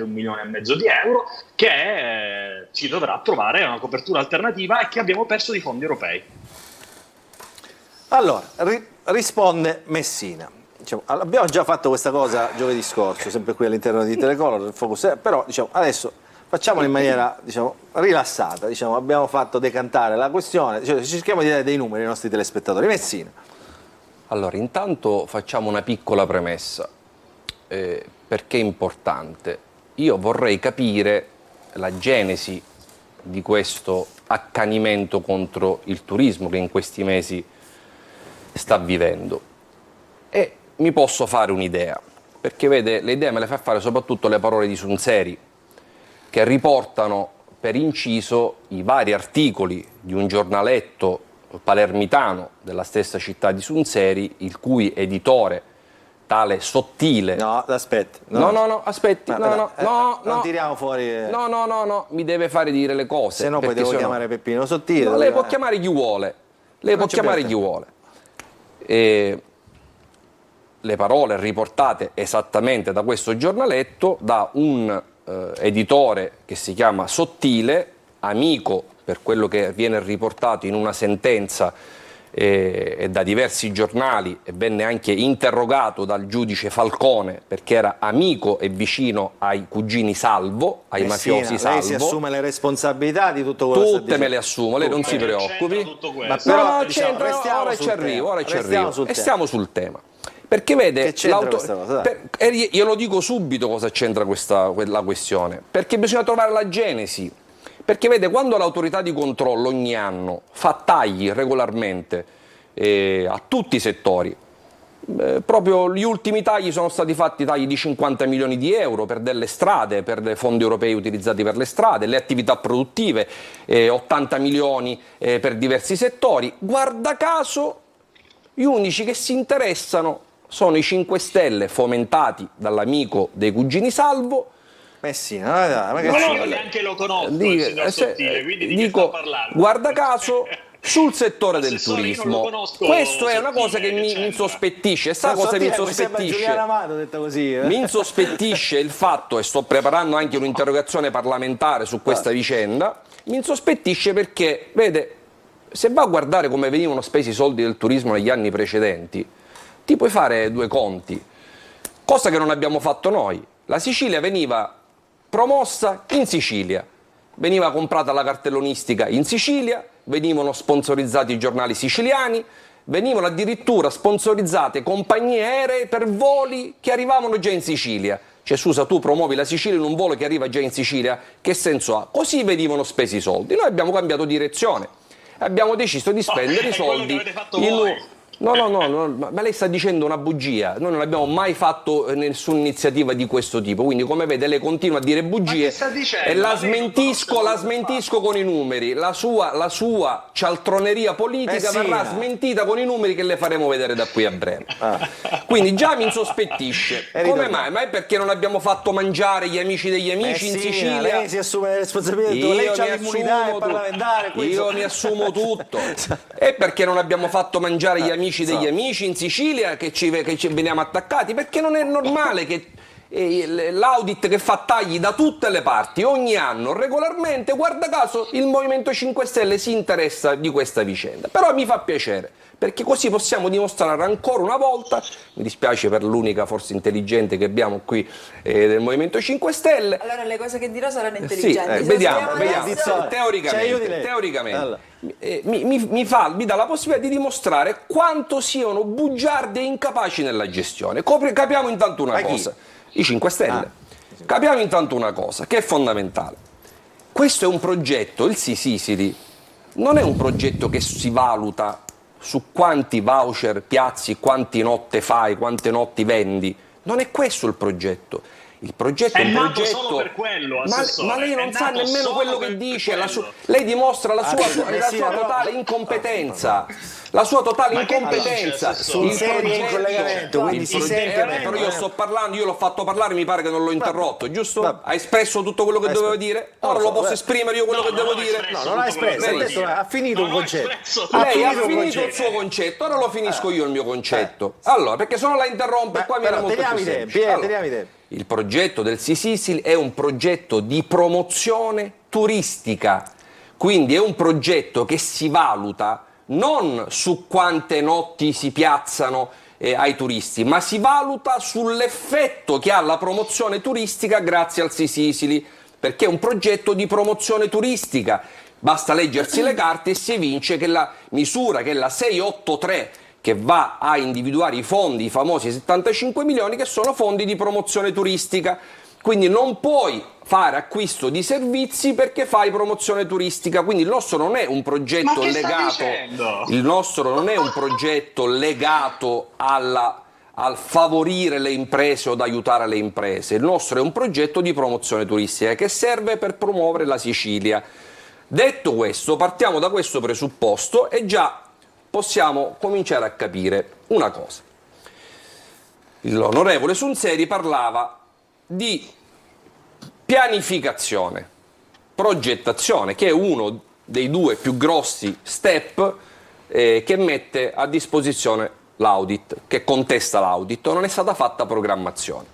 milioni di euro, che si dovrà trovare una copertura alternativa e che abbiamo perso di fondi europei. Allora, risponde Messina. Abbiamo già fatto questa cosa giovedì scorso, sempre qui all'interno di Telecolor, il Focus, però adesso facciamolo in maniera rilassata. Abbiamo fatto decantare la questione, cerchiamo di dare dei numeri ai nostri telespettatori. Messina. Allora, intanto facciamo una piccola premessa, perché è importante. Io vorrei capire la genesi di questo accanimento contro il turismo che in questi mesi sta vivendo, e mi posso fare un'idea, perché vede, le idee me le fa fare soprattutto le parole di Sunseri, che riportano per inciso i vari articoli di un giornaletto palermitano della stessa città di Sunseri, il cui editore, tale Sottile... No, aspetti. Aspetti. Non tiriamo fuori... No, mi deve fare dire le cose. Se no poi devo chiamare Peppino Sottile. No, lei può chiamare chi vuole. E le parole riportate esattamente da questo giornaletto, da un editore che si chiama Sottile, amico per quello che viene riportato in una sentenza e da diversi giornali, e venne anche interrogato dal giudice Falcone perché era amico e vicino ai cugini Salvo, ai mafiosi Salvo. Lei si assume le responsabilità di tutto quello che sta Tutte me le assumo, lei non si preoccupi. Ma però, c'entra, restiamo ora sul ci arrivo, tema, ora ci restiamo arrivo. sul E tema. stiamo sul tema. Perché vede, Che c'entra questa cosa? io lo dico subito cosa c'entra la questione, perché bisogna trovare la genesi. Perché vede, quando l'autorità di controllo ogni anno fa tagli regolarmente a tutti i settori, proprio gli ultimi tagli sono stati fatti tagli di 50 milioni di euro per delle strade, per dei fondi europei utilizzati per le strade, le attività produttive, 80 milioni per diversi settori. Guarda caso, gli unici che si interessano sono i 5 Stelle fomentati dall'amico dei cugini Salvo. Messina, ma che io neanche lo conosco, il signor Sottile, quindi di che sta parlando? Guarda caso, sul settore del Assessore, io non turismo, lo conosco, questo è una Sottile, cosa che mi insospettisce. Sa cosa mi insospettisce? Giuliano Amato, detto così. Mi insospettisce il fatto, e sto preparando anche un'interrogazione parlamentare su questa vicenda, mi insospettisce perché, vede, se va a guardare come venivano spesi i soldi del turismo negli anni precedenti, ti puoi fare due conti, cosa che non abbiamo fatto noi. La Sicilia veniva promossa in Sicilia, veniva comprata la cartellonistica in Sicilia, venivano sponsorizzati i giornali siciliani, venivano addirittura sponsorizzate compagnie aeree per voli che arrivavano già in Sicilia. Cioè, scusa, tu promuovi la Sicilia in un volo che arriva già in Sicilia, che senso ha? Così venivano spesi i soldi. Noi abbiamo cambiato direzione, abbiamo deciso di spendere i soldi No, ma lei sta dicendo una bugia. Noi non abbiamo mai fatto nessuna iniziativa di questo tipo, quindi come vede lei continua a dire bugie e la smentisco con i numeri. La sua cialtroneria politica verrà smentita con i numeri che le faremo vedere da qui a breve. Quindi già mi insospettisce. Come mai? Ma è perché non abbiamo fatto mangiare gli amici degli amici in Sicilia? Lei si assume le responsabilità, lei c'ha l'immunità parlamentare. Io mi assumo tutto. È perché non abbiamo fatto mangiare gli amici degli amici in Sicilia che ci veniamo attaccati? Perché non è normale che l'audit che fa tagli da tutte le parti ogni anno regolarmente, guarda caso il Movimento 5 Stelle si interessa di questa vicenda. Però mi fa piacere, perché così possiamo dimostrare ancora una volta, mi dispiace per l'unica forse intelligente che abbiamo qui del Movimento 5 Stelle. Allora le cose che dirò saranno intelligenti. Sì, vediamo. Teoricamente. Allora. Mi dà la possibilità di dimostrare quanto siano bugiardi e incapaci nella gestione. Capiamo intanto una cosa. I 5 Stelle. Capiamo intanto una cosa che è fondamentale. Questo è un progetto, il Sisili non è un progetto che si valuta su quanti voucher piazzi, quante notte fai, quante notti vendi. Non è questo il progetto. Il progetto è un progetto solo per quello, ma lei non sa nemmeno quello che dice, lei dimostra la sua totale incompetenza. La sua totale incompetenza. In serie in collegamento, quindi si sente. Però io sto parlando, io l'ho fatto parlare, mi pare che non l'ho interrotto, giusto? Ha espresso tutto quello che dovevo dire? Ora lo posso esprimere io quello che devo dire? No, non ha espresso, ha finito un concetto. Lei ha finito il suo concetto, ora lo finisco io il mio concetto. Allora, perché se no la interrompo e qua viene molto più semplice. Il progetto del Sisili è un progetto di promozione turistica, quindi è un progetto che si valuta non su quante notti si piazzano ai turisti, ma si valuta sull'effetto che ha la promozione turistica grazie al Sisili, perché è un progetto di promozione turistica. Basta leggersi le carte e si evince che la misura, che è la 683, che va a individuare i fondi, i famosi 75 milioni, che sono fondi di promozione turistica. Quindi non puoi fare acquisto di servizi perché fai promozione turistica. Quindi il nostro non è un progetto legato. Il nostro non è un progetto legato al favorire le imprese o ad aiutare le imprese. Il nostro è un progetto di promozione turistica che serve per promuovere la Sicilia. Detto questo, partiamo da questo presupposto e già possiamo cominciare a capire una cosa. L'onorevole Sunseri parlava di pianificazione, progettazione, che è uno dei due più grossi step che mette a disposizione l'audit, che contesta l'audit. Non è stata fatta programmazione.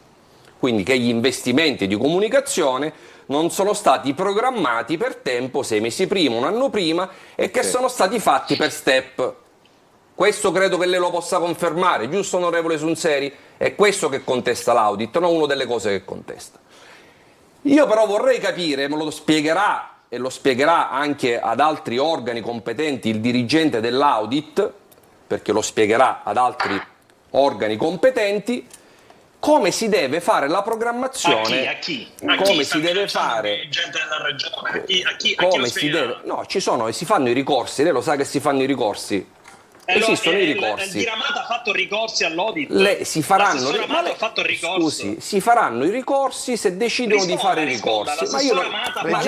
quindi che gli investimenti di comunicazione non sono stati programmati per tempo 6 mesi prima, un anno prima, e che sono stati fatti per step. Questo credo che lei lo possa confermare, giusto onorevole Sunseri? È questo che contesta l'audit, non una delle cose che contesta. Io però vorrei capire, me lo spiegherà e lo spiegherà anche ad altri organi competenti il dirigente dell'audit, perché lo spiegherà ad altri organi competenti, come si deve fare la programmazione. A chi? Come si deve fare? Il dirigente della regione? A chi Come lo si spiegherà? deve? No, ci sono e si fanno i ricorsi, lei lo sa che si fanno i ricorsi. Esistono i ricorsi. Il Diramata ha fatto ricorsi all'audit. Si faranno ha fatto ricorso. Scusi, si faranno i ricorsi se decidono di fare i ricorsi. Ma io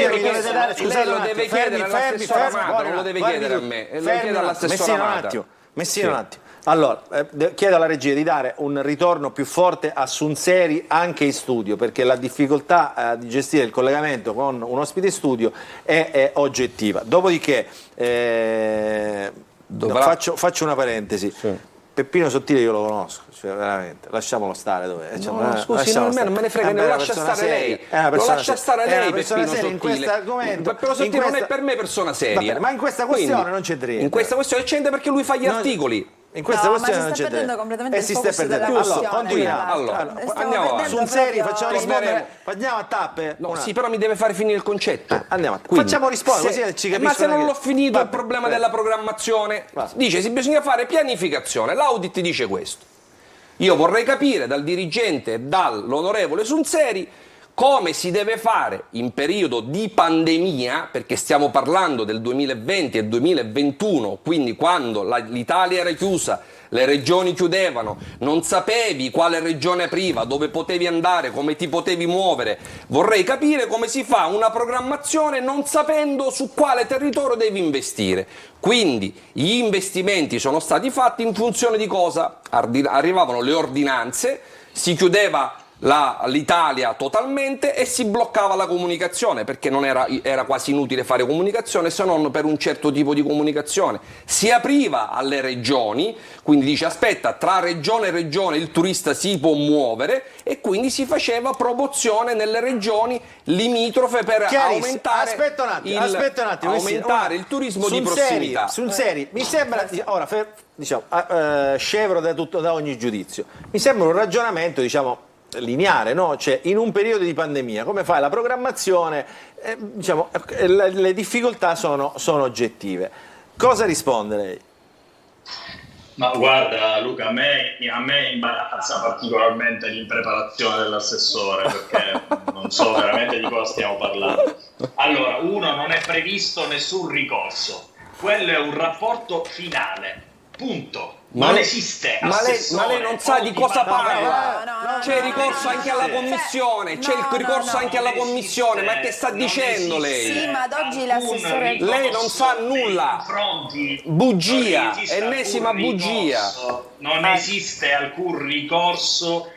lei lo deve chiedere all'assessore Amato, non lo deve chiedere a me, lo chiede all'assessore Amato. Messina un attimo. Allora, chiedo alla regia di dare un ritorno più forte a Sunseri anche in studio, perché la difficoltà di gestire il collegamento con un ospite in studio è oggettiva. Dopodiché, faccio una parentesi. Sì. Peppino Sottile io lo conosco, cioè veramente, lasciamolo stare dove è. No, scusi, non me ne frega, lo lascia stare lei. Lo lascia stare lei, Peppino Sottile. Peppino Sottile non è per me persona seria. Bene, ma in questa questione non c'entra niente. In questa questione c'entra perché lui fa gli articoli. In questa questione non c'è c'è perdendo completamente si sta perdendo. Allora, continua. Andiamo avanti. Sunseri, facciamo rispondere. Andiamo a tappe. No, sì, però mi deve fare finire il concetto. Andiamo. Facciamo rispondere, così ci capiscono. Ma se non l'ho finito il problema della programmazione, dice si bisogna fare pianificazione. L'audit dice questo. Io vorrei capire dal dirigente e dall'onorevole Sunseri come si deve fare in periodo di pandemia, perché stiamo parlando del 2020 e 2021, quindi quando l'Italia era chiusa, le regioni chiudevano, non sapevi quale regione apriva, dove potevi andare, come ti potevi muovere. Vorrei capire come si fa una programmazione non sapendo su quale territorio devi investire. Quindi gli investimenti sono stati fatti in funzione di cosa? Arrivavano le ordinanze, si chiudeva l'Italia totalmente e si bloccava la comunicazione, perché non era quasi inutile fare comunicazione se non per un certo tipo di comunicazione. Si apriva alle regioni, quindi dice aspetta, tra regione e regione il turista si può muovere, e quindi si faceva promozione nelle regioni limitrofe per aumentare aumentare il turismo di prossimità. Sunseri, mi sembra ora scevro da ogni giudizio. Mi sembra un ragionamento, lineare, no? Cioè, in un periodo di pandemia, come fai la programmazione? Le difficoltà sono oggettive. Cosa risponde lei? Ma guarda Luca, a me imbarazza particolarmente l'impreparazione dell'assessore, perché non so veramente di cosa stiamo parlando. Allora, non è previsto nessun ricorso, quello è un rapporto finale, punto. Non esiste. Ma lei non sa di cosa parla. C'è il ricorso anche alla commissione. C'è il ricorso anche alla commissione. Ma che sta dicendo lei? Sì, ma ad oggi l'assessore. Lei non sa nulla. Bugia, ennesima bugia. Non esiste alcun ricorso.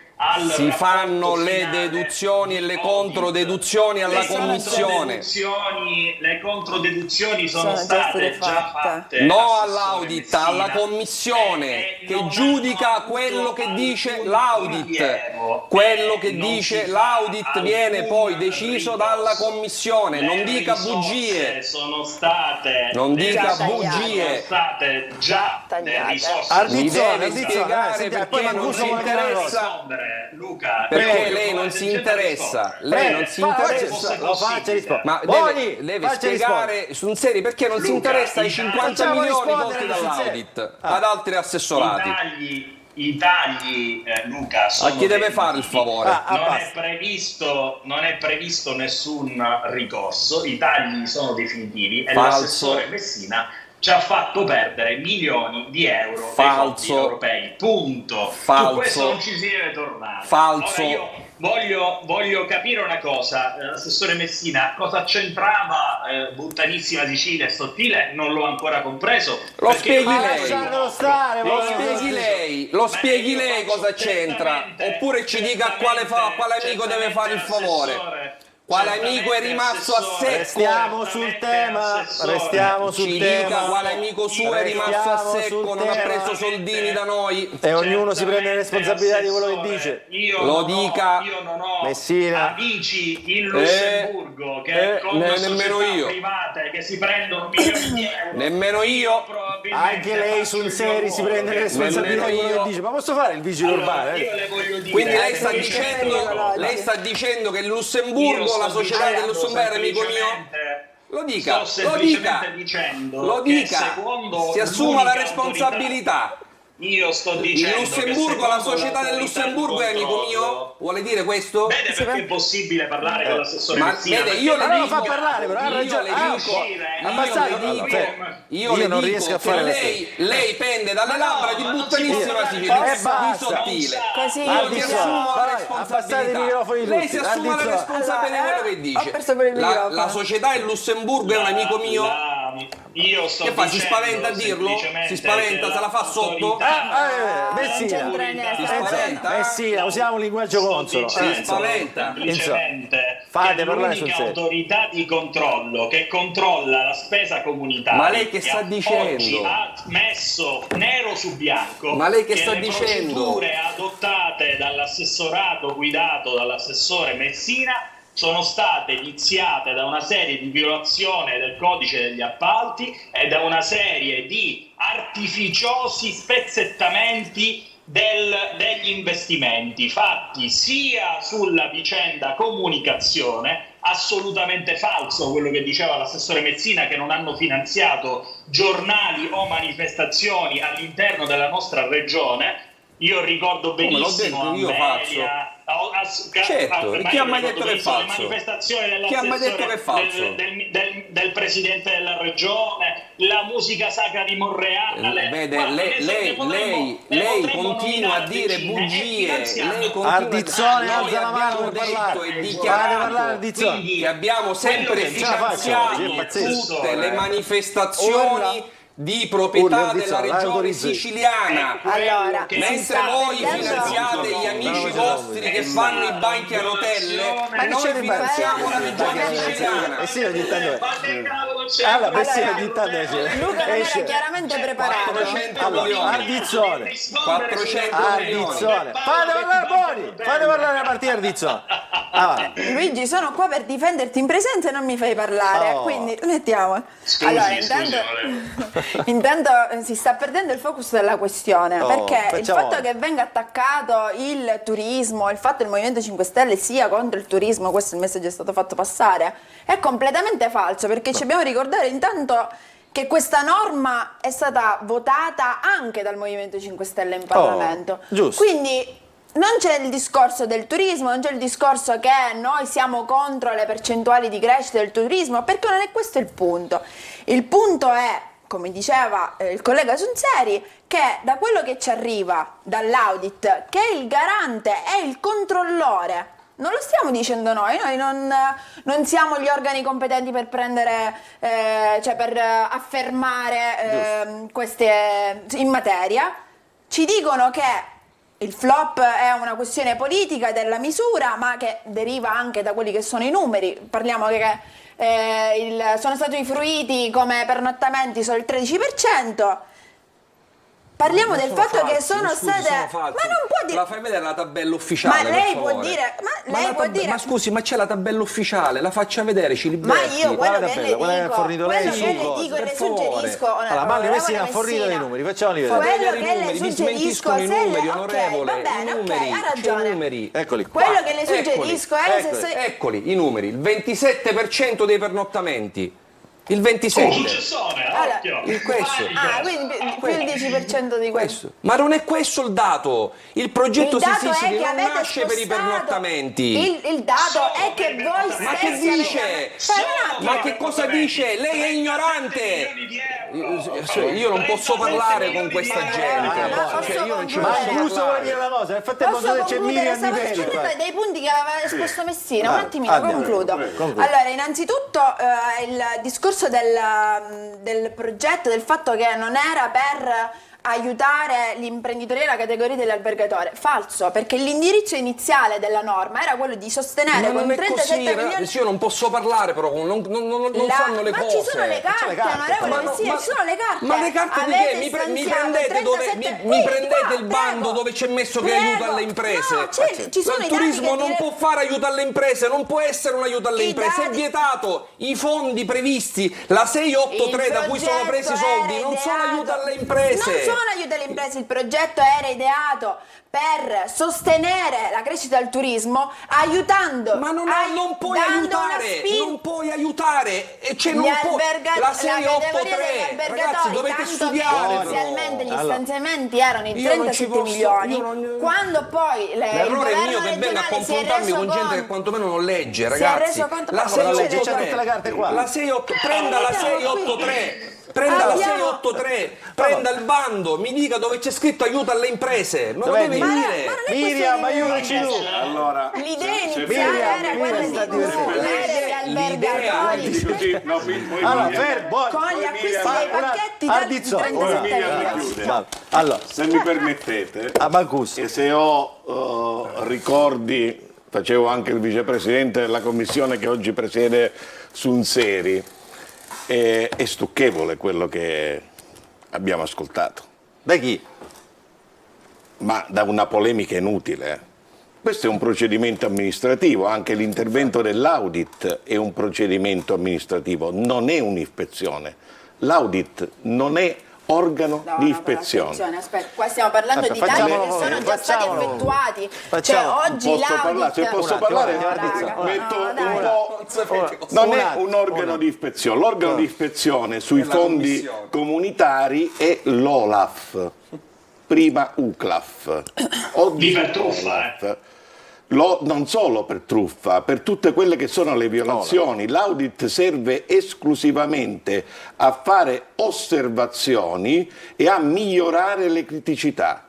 Si fanno le deduzioni e le controdeduzioni alla commissione. Le controdeduzioni sono state già fatte. No all'audit, alla commissione che giudica quello che dice l'audit. Quello che dice l'audit viene poi deciso dalla commissione. Non dica bugie. Non dica bugie. Sono state già le risorse. Mi deve spiegare perché non si interessa. Luca, perché lei non si interessa, lo faccia rispondere. Ma deve spiegare Sunseri perché non si interessa ai 50 milioni tolti dall'audit ad altri assessorati. I tagli, Luca, sono a chi deve fare il favore? Non è previsto nessun ricorso, i tagli sono definitivi e l'assessore Messina ci ha fatto perdere milioni di euro dei fondi europei, punto. Su questo non ci si deve tornare. Falso. Ora io voglio capire una cosa, assessore Messina, cosa c'entrava Buttanissima Sicilia e Sottile? Non l'ho ancora compreso. Lo spieghi lei cosa c'entra, oppure ci dica a quale amico deve fare il favore. Quale amico è rimasto a secco? Restiamo sul tema. Restiamo sul Ci tema. dica quale amico suo è rimasto a secco, non ha preso soldini da noi. E ognuno si prende le responsabilità di quello che dice. Lo dica. Io non ho Messina. amici in Lussemburgo che con nemmeno io. private che si prendono milioni di euro. Nemmeno io. Anche lei sul serio si prende le responsabilità di quello che dice. Ma posso fare il vigile urbano? Io le voglio dire, Quindi lei sta dicendo che il Lussemburgo, la società del Lussemburgo è amico mio? Lo dica, sto lo dica, semplicemente dicendo lo che dica, secondo si assuma la l'unica responsabilità. Io sto dicendo Il Lussemburgo, la società del Lussemburgo è amico mio? Vuole dire questo? Vede perché è possibile parlare con l'assessore Ma Messina? vede, io le Allora dico, fa parlare, però ha ragione. io non le riesco dico a fare che lei pende dalle labbra di buttanissima E di basta. sottile. Così Io mi assumo la abbassate i microfoni responsabilità. Lei tutti. si assume la responsabilità di quello che ho dice. perso per il microfono. La società del Lussemburgo è un amico mio? Io sto Che fa? Si dicendo spaventa a dirlo? semplicemente Si spaventa? che Se la fa sotto? Messina. Non c'entra niente. Si spaventa? Messina, usiamo un linguaggio consolo. Si spaventa. semplicemente fate che parlare sul l'unica serio. autorità di controllo che controlla la spesa comunitaria. Ma lei che sta dicendo? Oggi ha messo nero su bianco. Ma lei che sta le dicendo? procedure adottate dall'assessorato guidato dall'assessore Messina sono state viziate da una serie di violazioni del codice degli appalti e da una serie di artificiosi spezzettamenti degli investimenti fatti sia sulla vicenda comunicazione, assolutamente falso quello che diceva l'assessore Messina, che non hanno finanziato giornali o manifestazioni all'interno della nostra regione. Io ricordo benissimo l'ho detto io, Amelia, certo, chi ha mai detto che è le falso? manifestazioni Chi ha mai detto che è falso? del presidente della regione, la musica sacra di Monreale. Vede, Guarda, lei continua a dire bugie. Ardizzone, Noi alza la mano abbiamo per detto parlare. e Fate dichiarato parlare Ardizzone. che abbiamo sempre quello che finanziato tutte le manifestazioni di proprietà della regione siciliana, Allora, mentre voi finanziate gli amici vostri che fanno i banchi a rotelle, noi finanziamo la regione siciliana. E sì, ogni tanto allora, Messina ogni tanto Luca non era chiaramente preparato. 400 milioni. Ardizzone. 400 milioni. Ardizzone. Fate parlare Boni. Fate parlare la partita Ardizzone. Luigi, sono qua per difenderti in presenza e non mi fai parlare, quindi mettiamo. Allora, intanto si sta perdendo il focus della questione, perché il fatto che venga attaccato il turismo, il fatto che il Movimento 5 Stelle sia contro il turismo, questo è il messaggio che è stato fatto passare, è completamente falso, perché ci dobbiamo ricordare intanto che questa norma è stata votata anche dal Movimento 5 Stelle in Parlamento. Giusto. Quindi non c'è il discorso del turismo, non c'è il discorso che noi siamo contro le percentuali di crescita del turismo, perché non è questo il punto. Il punto è, come diceva il collega Sunzeri, che da quello che ci arriva dall'audit, che il garante è il controllore, non lo stiamo dicendo noi non siamo gli organi competenti per prendere, cioè per affermare queste in materia, ci dicono che il flop è una questione politica della misura, ma che deriva anche da quelli che sono i numeri. Parliamo che sono stati fruiti come pernottamenti solo il 13%. Parliamo del fatto che sono state... Ma non può dire... La fai vedere la tabella ufficiale? Ma lei può dire... Ma scusi, ma c'è la tabella ufficiale, la faccia vedere, ci liberti. Ma io quello che le dico, quella che ha fornito lei quello che le dico e le suggerisco... Allora, Magli Messina ha fornito dei numeri, facciamoli vedere. Quello che le suggerisco... i numeri, onorevole, va bene, ok, ha ragione. Eccoli qua. Quello che le suggerisco è... Eccoli i numeri, il 27% dei pernottamenti. Il 27. Il questo. Quindi più il 10% di questo. Ma non è questo il dato. Il progetto Il dato Sisili è che non avete nasce per i pernottamenti. Il dato è che voi stessi... Ma che dice? Ma che cosa dice? Lei è ignorante. Io non posso parlare con questa gente. Io non ci Ma posso è giusto vuole dire una cosa, nel frattempo c'è Miriam Di Peri. Dei punti che aveva esposto Messina, un attimino, concludo. Allora, innanzitutto il discorso del progetto, del fatto che non era per aiutare l'imprenditoria e la categoria dell'albergatore. Falso, perché l'indirizzo iniziale della norma era quello di sostenere con 37 milioni... Io non posso parlare, però non fanno le cose. Ma ci sono le carte, onorevole Messina, ci sono le carte. Ma le carte di che? Mi prendete il bando dove c'è messo che aiuta alle imprese? No, ci sono il turismo non può fare aiuto alle imprese, non può essere un aiuto alle imprese, è vietato. I fondi previsti, la 683 da cui sono presi i soldi, non sono aiuto alle imprese. Non sono aiuti alle imprese, il progetto era ideato per sostenere la crescita del turismo, aiutando. Ma non puoi aiutare, la 683, ragazzi, dovete studiare. Inizialmente gli stanziamenti erano i 37 milioni, quando poi l'errore è mio che venga a confrontarmi con gente che quantomeno non legge, ragazzi. La 683, prenda la 683. Prenda la 683, prenda il bando, mi dica dove c'è scritto aiuto alle imprese. Non lo deve dire. Miriam, aiutaci tu. Allora, l'idea iniziale era quella di promuovere gli albergatori con gli acquisti dei pacchetti di 37 allora, se mi permettete, e se ho ricordi, facevo anche il vicepresidente della commissione che oggi presiede Sunseri. È stucchevole quello che abbiamo ascoltato. Da chi? Ma da una polemica inutile. Questo è un procedimento amministrativo, anche l'intervento dell'audit è un procedimento amministrativo, non è un'ispezione. L'audit non è organo di ispezione. Aspetta, qua stiamo parlando di tagli che sono già stati effettuati. Cioè oggi l'audit... Se posso parlare, metto un po'... Non è un organo di ispezione. L'organo di ispezione sui fondi comunitari è l'OLAF, prima UCLAF. Oggi per truffa, non solo per truffa, per tutte quelle che sono le violazioni. L'audit serve esclusivamente a fare osservazioni e a migliorare le criticità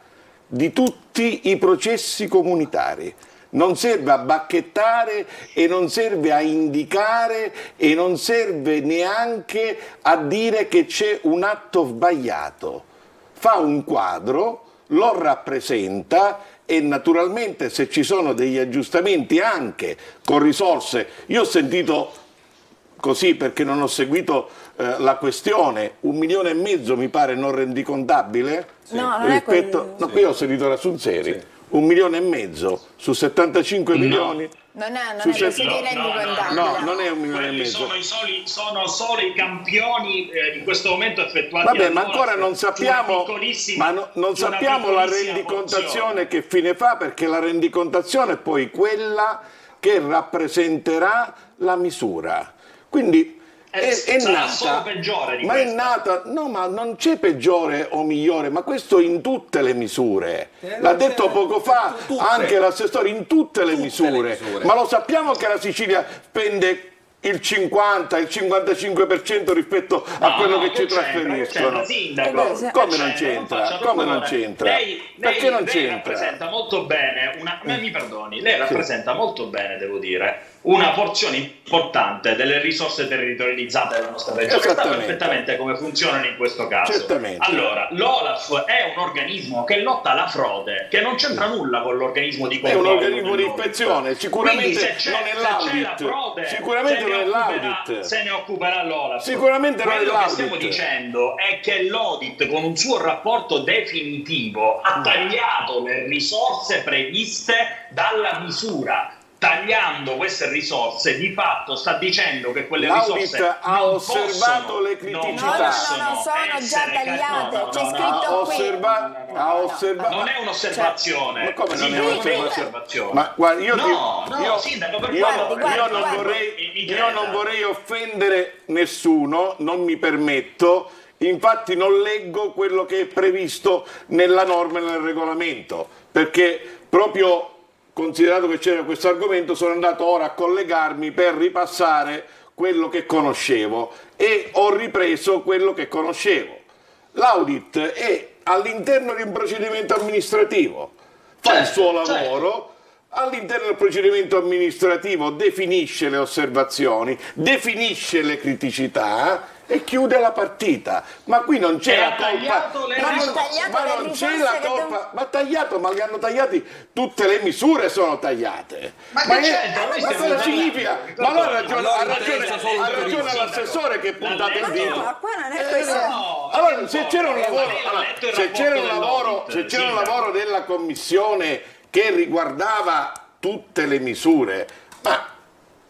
di tutti i processi comunitari. Non serve a bacchettare e non serve a indicare e non serve neanche a dire che c'è un atto sbagliato. Fa un quadro, lo rappresenta e naturalmente se ci sono degli aggiustamenti anche con risorse, io ho sentito così perché non ho seguito la questione, 1,5 milioni mi pare non rendicontabile? No, non rispetto, no, qui ho sentito la Sunseri, 1,5 milioni su 75 milioni. Non è così rendicontabile. No, non è 1,5 milioni. Sono solo i campioni in questo momento effettuati. Vabbè, ma ancora non sappiamo, non sappiamo la rendicontazione che fine fa, perché la rendicontazione è poi quella che rappresenterà la misura. Quindi è nata, solo peggiore di ma questa. È nata, no, ma non c'è peggiore o migliore, ma questo in tutte le misure. L'ha detto poco fa anche l'assessore, in tutte le misure. Ma lo sappiamo che la Sicilia spende il 50, il 55% rispetto a quello che ci trasferiscono. Come non c'entra? Come non c'entra? Perché non c'entra? Rappresenta molto bene, mi perdoni, lei rappresenta molto bene, devo dire, una porzione importante delle risorse territorializzate della nostra regione, che sa perfettamente come funzionano in questo caso. Certamente. Allora, l'OLAF è un organismo che lotta alla frode, che non c'entra nulla con l'organismo di controllo. È un organismo di ispezione, sicuramente non è l'audit. Sicuramente non è l'audit. Se ne occuperà l'OLAF. Sicuramente non è l'audit. Quello che stiamo dicendo è che l'audit, con un suo rapporto definitivo, ha tagliato le risorse previste dalla misura. Tagliando queste risorse, di fatto sta dicendo che quelle risorse ha osservato le criticità. No, sono già tagliate. C'è scritto qui. Ha osservato. Non è un'osservazione. Ma come non è un'osservazione? Ma guarda, io non vorrei offendere nessuno, non mi permetto. Infatti non leggo quello che è previsto nella norma e nel regolamento, perché proprio considerato che c'era questo argomento sono andato ora a collegarmi per ripassare quello che conoscevo e ho ripreso quello che conoscevo. L'audit è all'interno di un procedimento amministrativo, fa il suo lavoro, all'interno del procedimento amministrativo definisce le osservazioni, definisce le criticità e chiude la partita. Ma qui non c'è la colpa. Ma non c'è la colpa. Ma tagliato, ma li hanno tagliati, tutte le misure sono tagliate. Ma cosa significa? Ma allora ha ragione l'assessore che puntate il dito. Ma qua non è questo. Allora, se c'era un lavoro della Commissione che riguardava tutte le misure, ma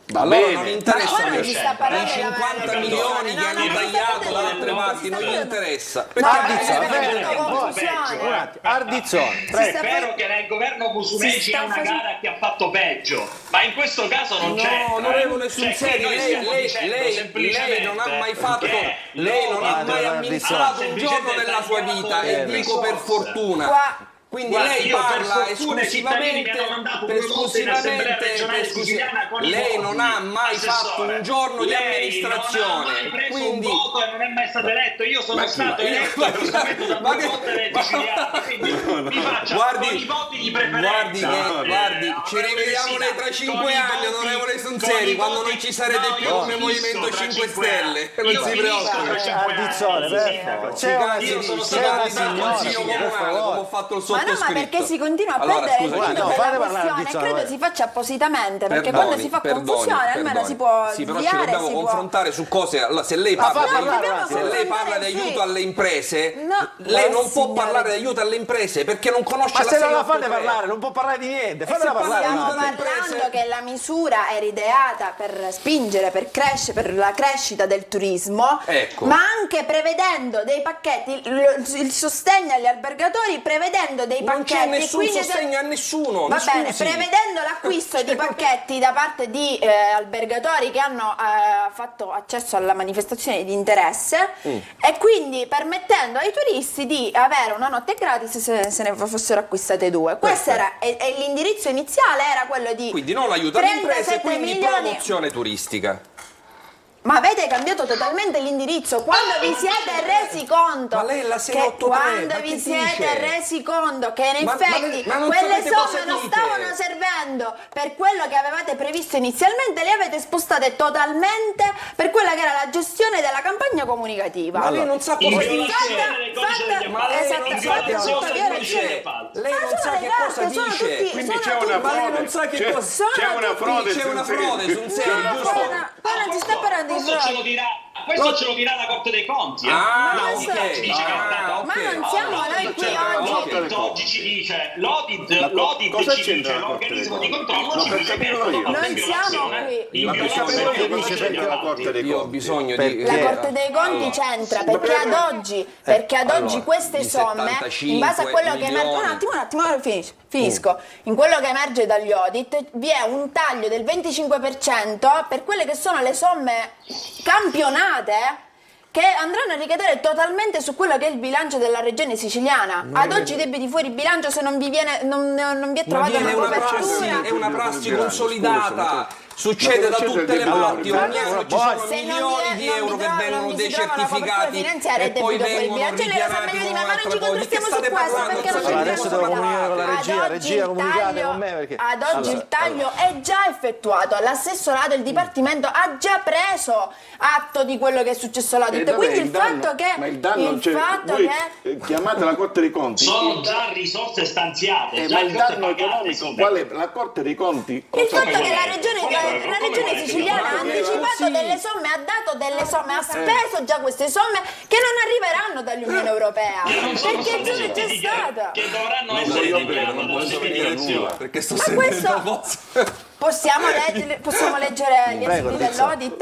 va allora bene. non interessa Ma i ci sta parlando 50 milioni che hanno tagliato da altre parti, non gli interessa. Ardizzone, Spero che nel governo Musumeci sia una gara che ha fatto peggio, ma in questo caso non c'è. No, onorevole Sunseri, lei non ha mai fatto, lei non ha mai amministrato un giorno della sua vita, e dico per fortuna. Quindi lei parla esclusivamente, lei non ha mai fatto un giorno di amministrazione, quindi un voto e non è mai stato eletto. Io sono stato eletto da due volte dai siciliani, quindi mi faccia con i voti di preferenza. Guardi, ci rivediamo lei tra 5 anni, onorevole Sunseri, quando non ci sarete più come Movimento 5 Stelle. Non si preoccupi. Ardizzone, c'è una signora, come ho fatto il sottoscritto. Ma no, ma perché si continua a perdere il filo della questione? Credo si faccia appositamente, perché quando si fa confusione almeno si può sì, però sviare, ci dobbiamo confrontare su cose. Allora, se lei parla di aiuto alle imprese, lei non può parlare di aiuto alle imprese perché non conosce la 683. Ma se non la fate parlare, non può parlare di niente. Fatela parlare. Stiamo parlando che la misura era ideata per spingere, per la crescita del turismo, ma anche prevedendo dei pacchetti, il sostegno agli albergatori, prevedendo dei pacchetti. Non c'è nessun sostegno a nessuno. Va bene, prevedendo l'acquisto di pacchetti da parte di albergatori che hanno fatto accesso alla manifestazione di interesse e quindi permettendo ai turisti di avere una notte gratis se ne fossero acquistate 2. Questo era e l'indirizzo iniziale era quello di quindi non aiuto alle imprese, quindi promozione turistica. Ma avete cambiato totalmente l'indirizzo quando vi siete resi conto ma lei la che quando vi siete resi conto che in effetti quelle somme non stavano servendo per quello che avevate previsto inizialmente, le avete spostate totalmente per quella che era la gestione della campagna comunicativa. Ma lei non sa cosa dice. Lei non sa che cosa dice. Quindi c'è una frode. Non sa che cosa c'è una frode. C'è una frode su un serio, giusto? Ma non si sta parlando di Questo ce lo dirà la Corte dei Conti. Ma non siamo noi qui oggi. Oggi ci dice l'Audit ci dice l'organismo di controllo ci dice che non siamo qui. Ma perché la Corte dei Conti? Io ho bisogno di la Corte dei Conti c'entra perché ad oggi queste somme, in base a quello che emerge, un attimo finisco. In quello che emerge dagli audit vi è un taglio del 25% per quelle che sono le somme campionate che andranno a ricadere totalmente su quello che è il bilancio della regione siciliana. Ad oggi i debiti fuori bilancio, se non vi è trovata una copertura, è una prassi consolidata. Succede da tutte le parti, ogni anno ci sono milioni di euro che vengono decertificati e poi vengono richiamati con un'altra cosa. Di che state parlando? Adesso devo comunicare con la regia, comunicate con me perché... Ad oggi il taglio è già effettuato, l'assessorato, il Dipartimento ha già preso atto di quello che è successo all'audit, quindi il fatto che chiamate la Corte dei Conti, sono già risorse stanziate, ma il danno economico qual è? La Corte dei Conti il fatto che la regione siciliana ha anticipato delle somme, ha dato delle somme, ha speso già queste somme che non arriveranno dall'Unione Europea perché già è già stata, che dovranno essere nulla perché sto sentendo cose. Possiamo leggere gli esiti dell'audit?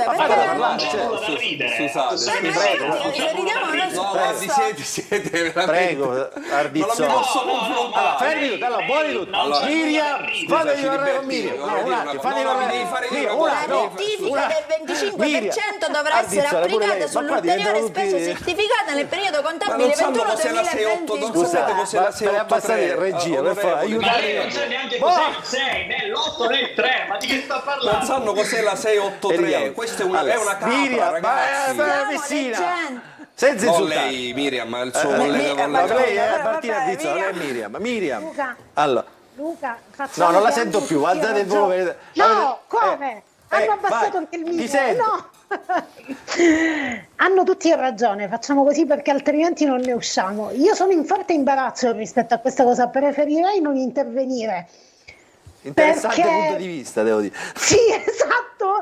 Prego, Ardizzone. Non mi posso confrontare. Fermi tutti, allora, buoni tutti. Miriam, fatevi parlare con Miriam. Un attimo, fatevi parlare. La rettifica del 25% dovrà essere applicata sull'ulteriore spesa certificata nel periodo contabile 21-2020. Scusate, cos'è la 683? Regia, per favore, aiutare. Non sai neanche cos'è il 6, nell'8 nel 3. Ma di che sta parlando? Non sanno cos'è la 683, questa è una capra, ragazzi. Senza non insultare. Lei Miriam, ma il suo collega lei è Martina Ardizzone, lei è Miriam. Luca, allora. Luca, no, non la sento più, alzate il volume. No, come? Hanno abbassato anche il minimo. No. Hanno tutti ragione, facciamo così perché altrimenti non ne usciamo. Io sono in forte imbarazzo rispetto a questa cosa, preferirei non intervenire. Interessante punto di vista, devo dire. Sì, esatto,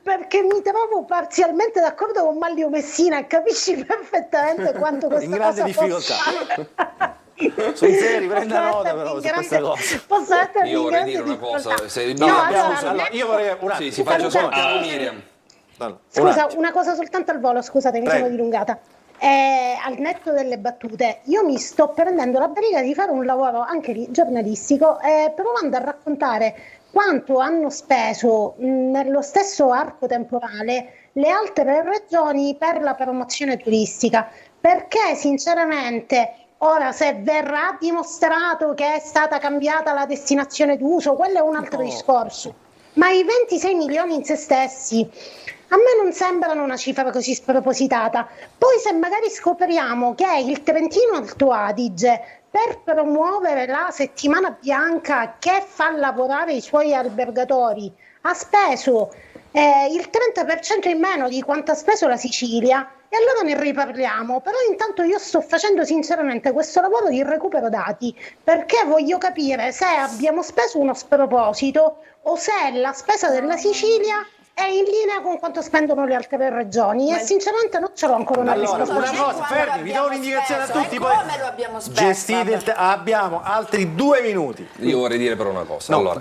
perché mi trovo parzialmente d'accordo con Manlio Messina e capisci perfettamente quanto questa in grande difficoltà. Sul serio, prenda nota però su questa cosa. Io vorrei dire una cosa. Io vorrei un attimo. Sì, faccio solo Miriam. Scusa, una cosa soltanto al volo, scusate, mi sono dilungata. Al netto delle battute, io mi sto prendendo la briga di fare un lavoro anche lì giornalistico, provando a raccontare quanto hanno speso nello stesso arco temporale le altre regioni per la promozione turistica, perché sinceramente ora se verrà dimostrato che è stata cambiata la destinazione d'uso, quello è un altro discorso, ma i 26 milioni in se stessi a me non sembrano una cifra così spropositata. Poi se magari scopriamo che il Trentino Alto Adige, per promuovere la settimana bianca che fa lavorare i suoi albergatori, ha speso il 30% in meno di quanto ha speso la Sicilia, e allora ne riparliamo. Però intanto io sto facendo sinceramente questo lavoro di recupero dati, perché voglio capire se abbiamo speso uno sproposito o se la spesa della Sicilia è in linea con quanto spendono le altre regioni, e sinceramente non ce l'ho ancora una risposta. Una cosa, fermi, vi do un'indicazione a tutti, poi come lo abbiamo speso? gestite abbiamo altri 2 minuti. Io vorrei dire però una cosa. No, allora,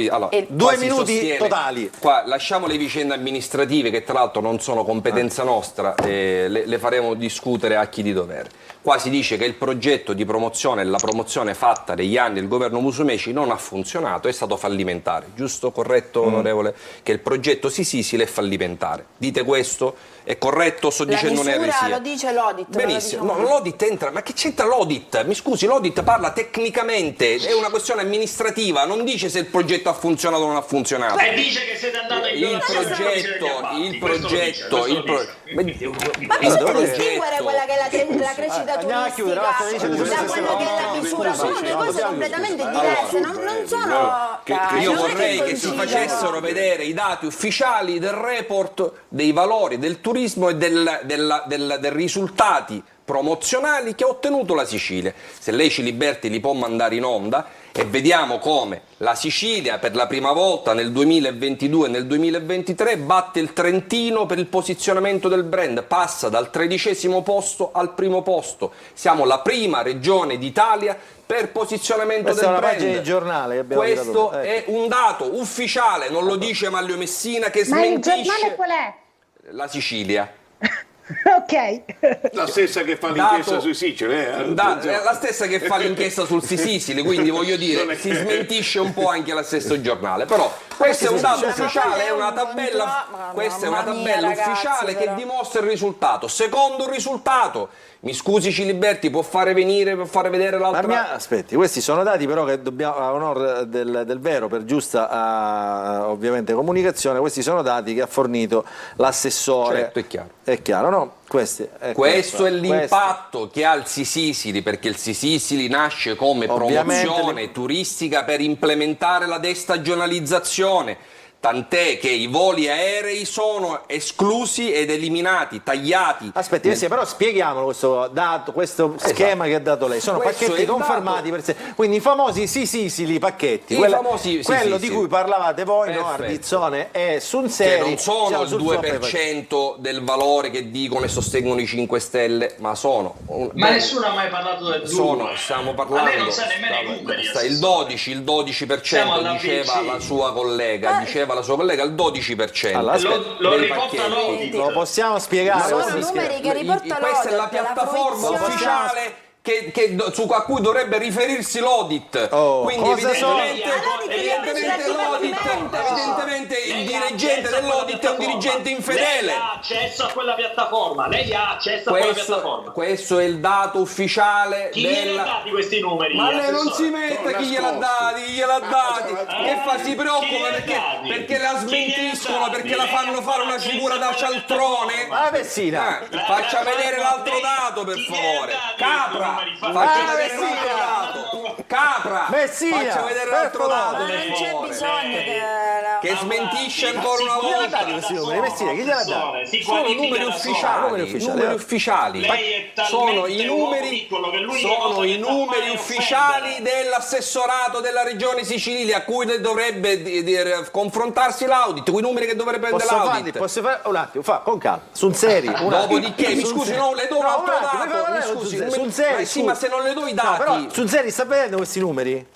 allora 2 minuti totali. Qua lasciamo le vicende amministrative, che tra l'altro non sono competenza nostra, le faremo discutere a chi di dovere. Qua si dice che il progetto di promozione, la promozione fatta negli anni del governo Musumeci non ha funzionato, è stato fallimentare. Giusto, corretto, onorevole? Che il progetto Sisisili è fallimentare. Dite questo? È corretto? Sto dicendo un'eresia. Lo dice l'Audit. Benissimo. No, l'Audit entra, ma che c'entra l'Audit? Mi scusi, l'Audit parla tecnicamente, è una questione amministrativa, non dice se il progetto ha funzionato o non ha funzionato. E dice che siete andati in il progetto, ma devo distinguere quella che è la crescita turistica da quella che è la misura, sono due cose completamente diverse, non sono. Io vorrei che si facessero vedere i dati ufficiali del report dei valori del turismo e dei risultati promozionali che ha ottenuto la Sicilia. Se lei Ciliberti li può mandare in onda, e vediamo come la Sicilia per la prima volta nel 2022 e nel 2023 batte il Trentino per il posizionamento del brand, passa dal 13° posto al 1° posto. Siamo la prima regione d'Italia per posizionamento del brand. Questa è una pagina di giornale che abbiamo Questo è un dato ufficiale, non lo dice Manlio Messina che smentisce. Ma il giornale qual è? La Sicilia. Ok. La stessa che fa l'inchiesta sui Sicili, la stessa che fa l'inchiesta sul Sisisili, quindi voglio dire, si smentisce un po' anche lo stesso giornale, però questo è un dato ufficiale, è una tabella, questa è una tabella ufficiale che dimostra il risultato. Secondo risultato, mi scusi Ciliberti, può fare vedere l'altra. Aspetti, questi sono dati però che dobbiamo, a onore del vero, per giusta ovviamente comunicazione, questi sono dati che ha fornito l'assessore. Certo, è chiaro. È chiaro, no? Questo è l'impatto che ha il Sisisili, perché il Sisisili nasce come promozione turistica per implementare la destagionalizzazione. Tant'è che i voli aerei sono esclusi ed eliminati, tagliati. Aspetti, però spieghiamolo questo schema che ha dato lei. Sono pacchetti confermati per sé. Quindi i famosi Sisisili pacchetti. Quello di cui parlavate voi, no? Ardizzone e Sunseri. Che non sono il 2% del valore che dicono e sostengono i 5 Stelle, ma sono. Ma nessuno ha mai parlato del 2. Stiamo parlando. A lei non sa nemmeno i numeri. Il 12% diceva la sua collega. Il 12%. Lo riporta l'Audit. Lo possiamo spiegare? Sono numeri che riporta l'Audit. Questa è la piattaforma ufficiale a cui dovrebbe riferirsi l'Audit. Quindi evidentemente il dirigente dell'Audit è un dirigente infedele. Lei ha accesso a quella piattaforma. Questo è il dato ufficiale. Chi gliel'ha dati questi numeri? Ma lei non si metta chi gliel'ha dati. Che fa? Si preoccupa perché la smentiscono, perché la fanno fare una figura da cialtrone. Faccia vedere l'altro dato, per favore. Capra! Faccia vedere l'altro dato. Capra! Messina! Faccia vedere l'altro dato, per Non c'è favore. bisogno che che smentisce ancora una Chi gliel'ha volta. dati questi numeri? Messina, chi gliel'ha dati? Sono numeri ufficiali. Lei è Sono i talmente uomo numeri, piccolo che l'unica cosa sono che i sa numeri fare è ufficiali offendere. dell'assessorato della regione Sicilia, a cui dovrebbe confrontarsi l'audit, quei numeri che dovrebbe prendere l'audit. Posso fare un attimo, con calma, sul serio. Dopodiché, mi scusi, non le do un altro dato. Mi scusi, sul serio. sì, ma se non le do i dati. Però sul serio sta vedendo questi numeri?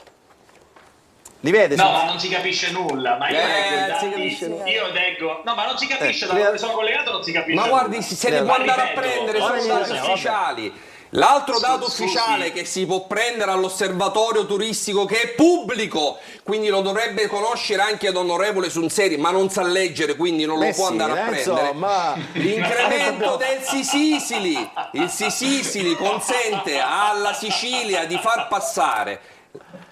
Li vede? No, ma non si capisce nulla, ma io leggo i si dati, capisce nulla. io leggo, no, ma non si capisce, da dove sono collegato non si capisce Ma nulla. guardi, se ne può andare a prendere, sono dati ufficiali. L'altro dato ufficiale che si può prendere all'osservatorio turistico, che è pubblico, quindi lo dovrebbe conoscere anche ad onorevole Sunseri, ma non sa leggere, quindi non lo può andare a prendere. L'incremento del Sisisili. Il Sisisili consente alla Sicilia di far passare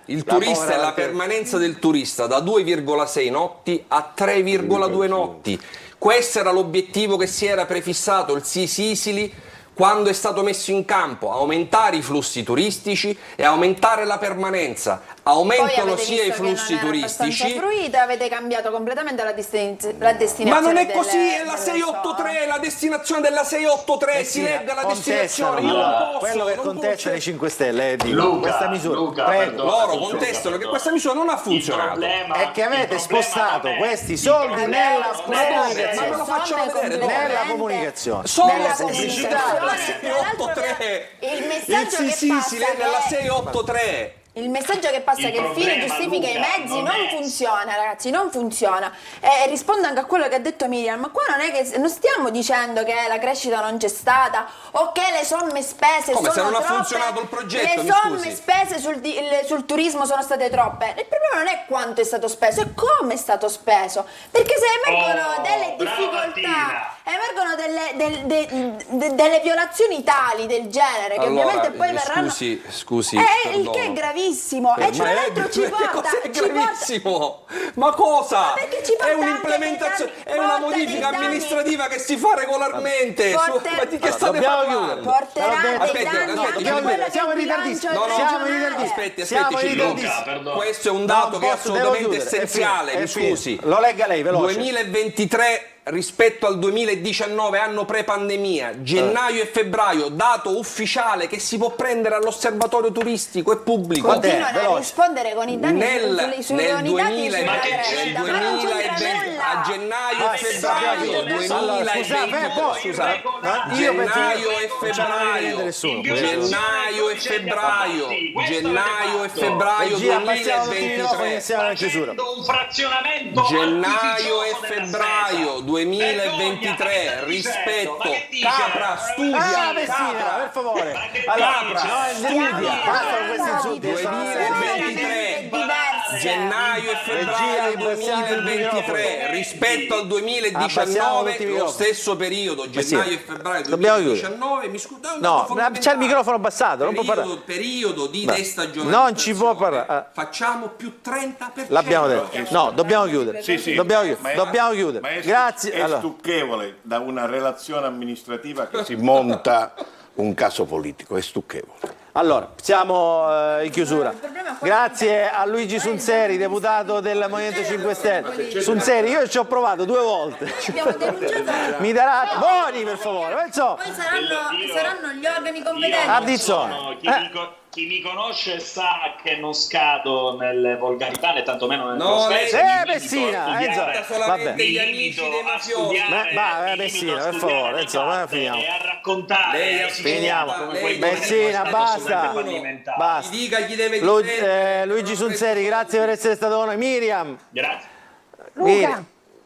il turista e la permanenza del turista da 2,6 notti a 3,2 notti. Questo era l'obiettivo che si era prefissato il Sisisili quando è stato messo in campo: aumentare i flussi turistici e aumentare la permanenza. Aumentano sia i flussi turistici. Fruita, avete cambiato completamente la destinazione. Ma non è così, è la 683, la destinazione della 683, si legga la destinazione. Io non posso, quello che contestano i 5 Stelle, Luca, questa misura. Loro contestano che questa misura non ha funzionato. È che avete spostato questi soldi nella comunicazione. Ma me lo facciano vedere, nella comunicazione. Sono nella la pubblicità. la 683. Il messaggio che Sisili è passa nella che 683. il messaggio che passa che il fine giustifica i mezzi non funziona, ragazzi, non funziona. E rispondo anche a quello che ha detto Miriam, ma qua non stiamo dicendo che la crescita non c'è stata o che le somme spese Come, sono se non troppe. ha funzionato il progetto, le somme spese sul turismo sono state troppe. Il problema non è quanto è stato speso, è come è stato speso. Perché se emergono delle difficoltà, emergono delle violazioni tali del genere, che ovviamente poi verranno... Scusi, il che è gravissimo. E tra l'altro ci porta... È gravissimo! Ma cosa? Ma perché ci porta è un'implementazione, anche è una modifica amministrativa che si fa regolarmente. Ma di che state parlando? Porterà dei danni. Siamo in ritardissimo. Aspetti, questo è un dato che è assolutamente essenziale. Mi scusi. Lo legga lei, veloce. 2023 rispetto al 2019, anno pre-pandemia, gennaio e febbraio, dato ufficiale che si può prendere all'osservatorio turistico e pubblico. Continuano a rispondere con i danni nel 2000, a gennaio e febbraio 2023 un frazionamento gennaio e febbraio 2023 rispetto Capra studia Messina, per favore. Capra studia Basta con questi insulti. 2023 gennaio e febbraio 2023 rispetto al 2019 lo stesso periodo, gennaio e febbraio 2019. Mi scusi, no, c'è il microfono abbassato, non può parlare. Periodo di destagionalizzazione. Non ci può parlare. Facciamo più 30%. L'abbiamo detto. No, dobbiamo chiudere. Dobbiamo chiudere. Grazie. È stucchevole da una relazione amministrativa che si monta un caso politico, è stucchevole. Allora, siamo in chiusura. Grazie a Luigi Sunseri, deputato del Movimento 5 Stelle. Sunseri, io ci ho provato 2 volte. Mi darà buoni, per favore. Poi saranno gli organi competenti. Addizione. Chi mi conosce sa che non scado nelle volgarità né tantomeno nelle Messina, solamente gli amici dei mafiosi. Messina, per favore, insomma, finiamo. E a raccontare finiamo. Messina, basta. Mi dica chi deve dire. Luigi Sunseri, grazie per essere stato con noi. Miriam. Grazie. Luca,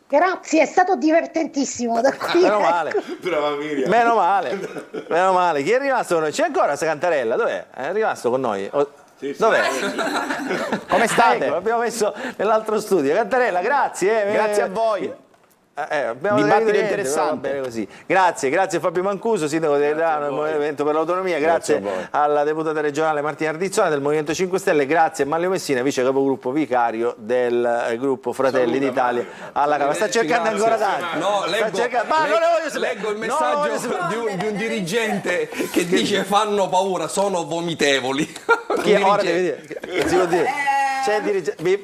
grazie, è stato divertentissimo da qui. Meno male. Brava Miriam. Meno male. Chi è rimasto con noi? C'è ancora questa Cantarella? Dov'è? È rimasto con noi? Dov'è? Come state? Ecco, l'abbiamo messo nell'altro studio. Cantarella, grazie. Grazie a voi. Dibattito interessante. Bene così. Grazie Fabio Mancuso, sindaco di Adrano del Movimento per l'Autonomia, grazie alla deputata regionale Martina Ardizzone del Movimento 5 Stelle, grazie a Mario Messina, vice capogruppo vicario del gruppo Fratelli d'Italia alla Camera. Sta cercando ancora tanto. No, leggo il messaggio di un dirigente che dice fanno paura, sono vomitevoli. Chi ora deve dire? Si può dire?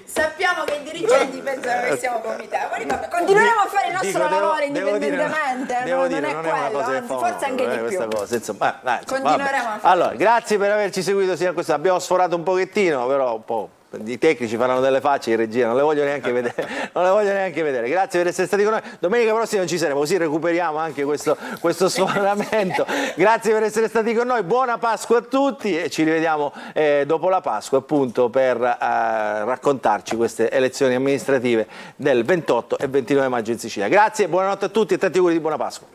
Sappiamo che i dirigenti pensano che siamo comitati. Continueremo a fare il nostro lavoro indipendentemente. Non è quello, anzi, forse anche di più. Continueremo a fare. Allora, grazie per averci seguito sino a questo. Abbiamo sforato un pochettino, però un po'. I tecnici faranno delle facce in regia, non le voglio neanche vedere. Grazie per essere stati con noi. Domenica prossima non ci saremo, così recuperiamo anche questo sforamento. Grazie per essere stati con noi, buona Pasqua a tutti e ci rivediamo dopo la Pasqua, appunto, per raccontarci queste elezioni amministrative del 28 e 29 maggio in Sicilia. Grazie, buonanotte a tutti e tanti auguri di buona Pasqua.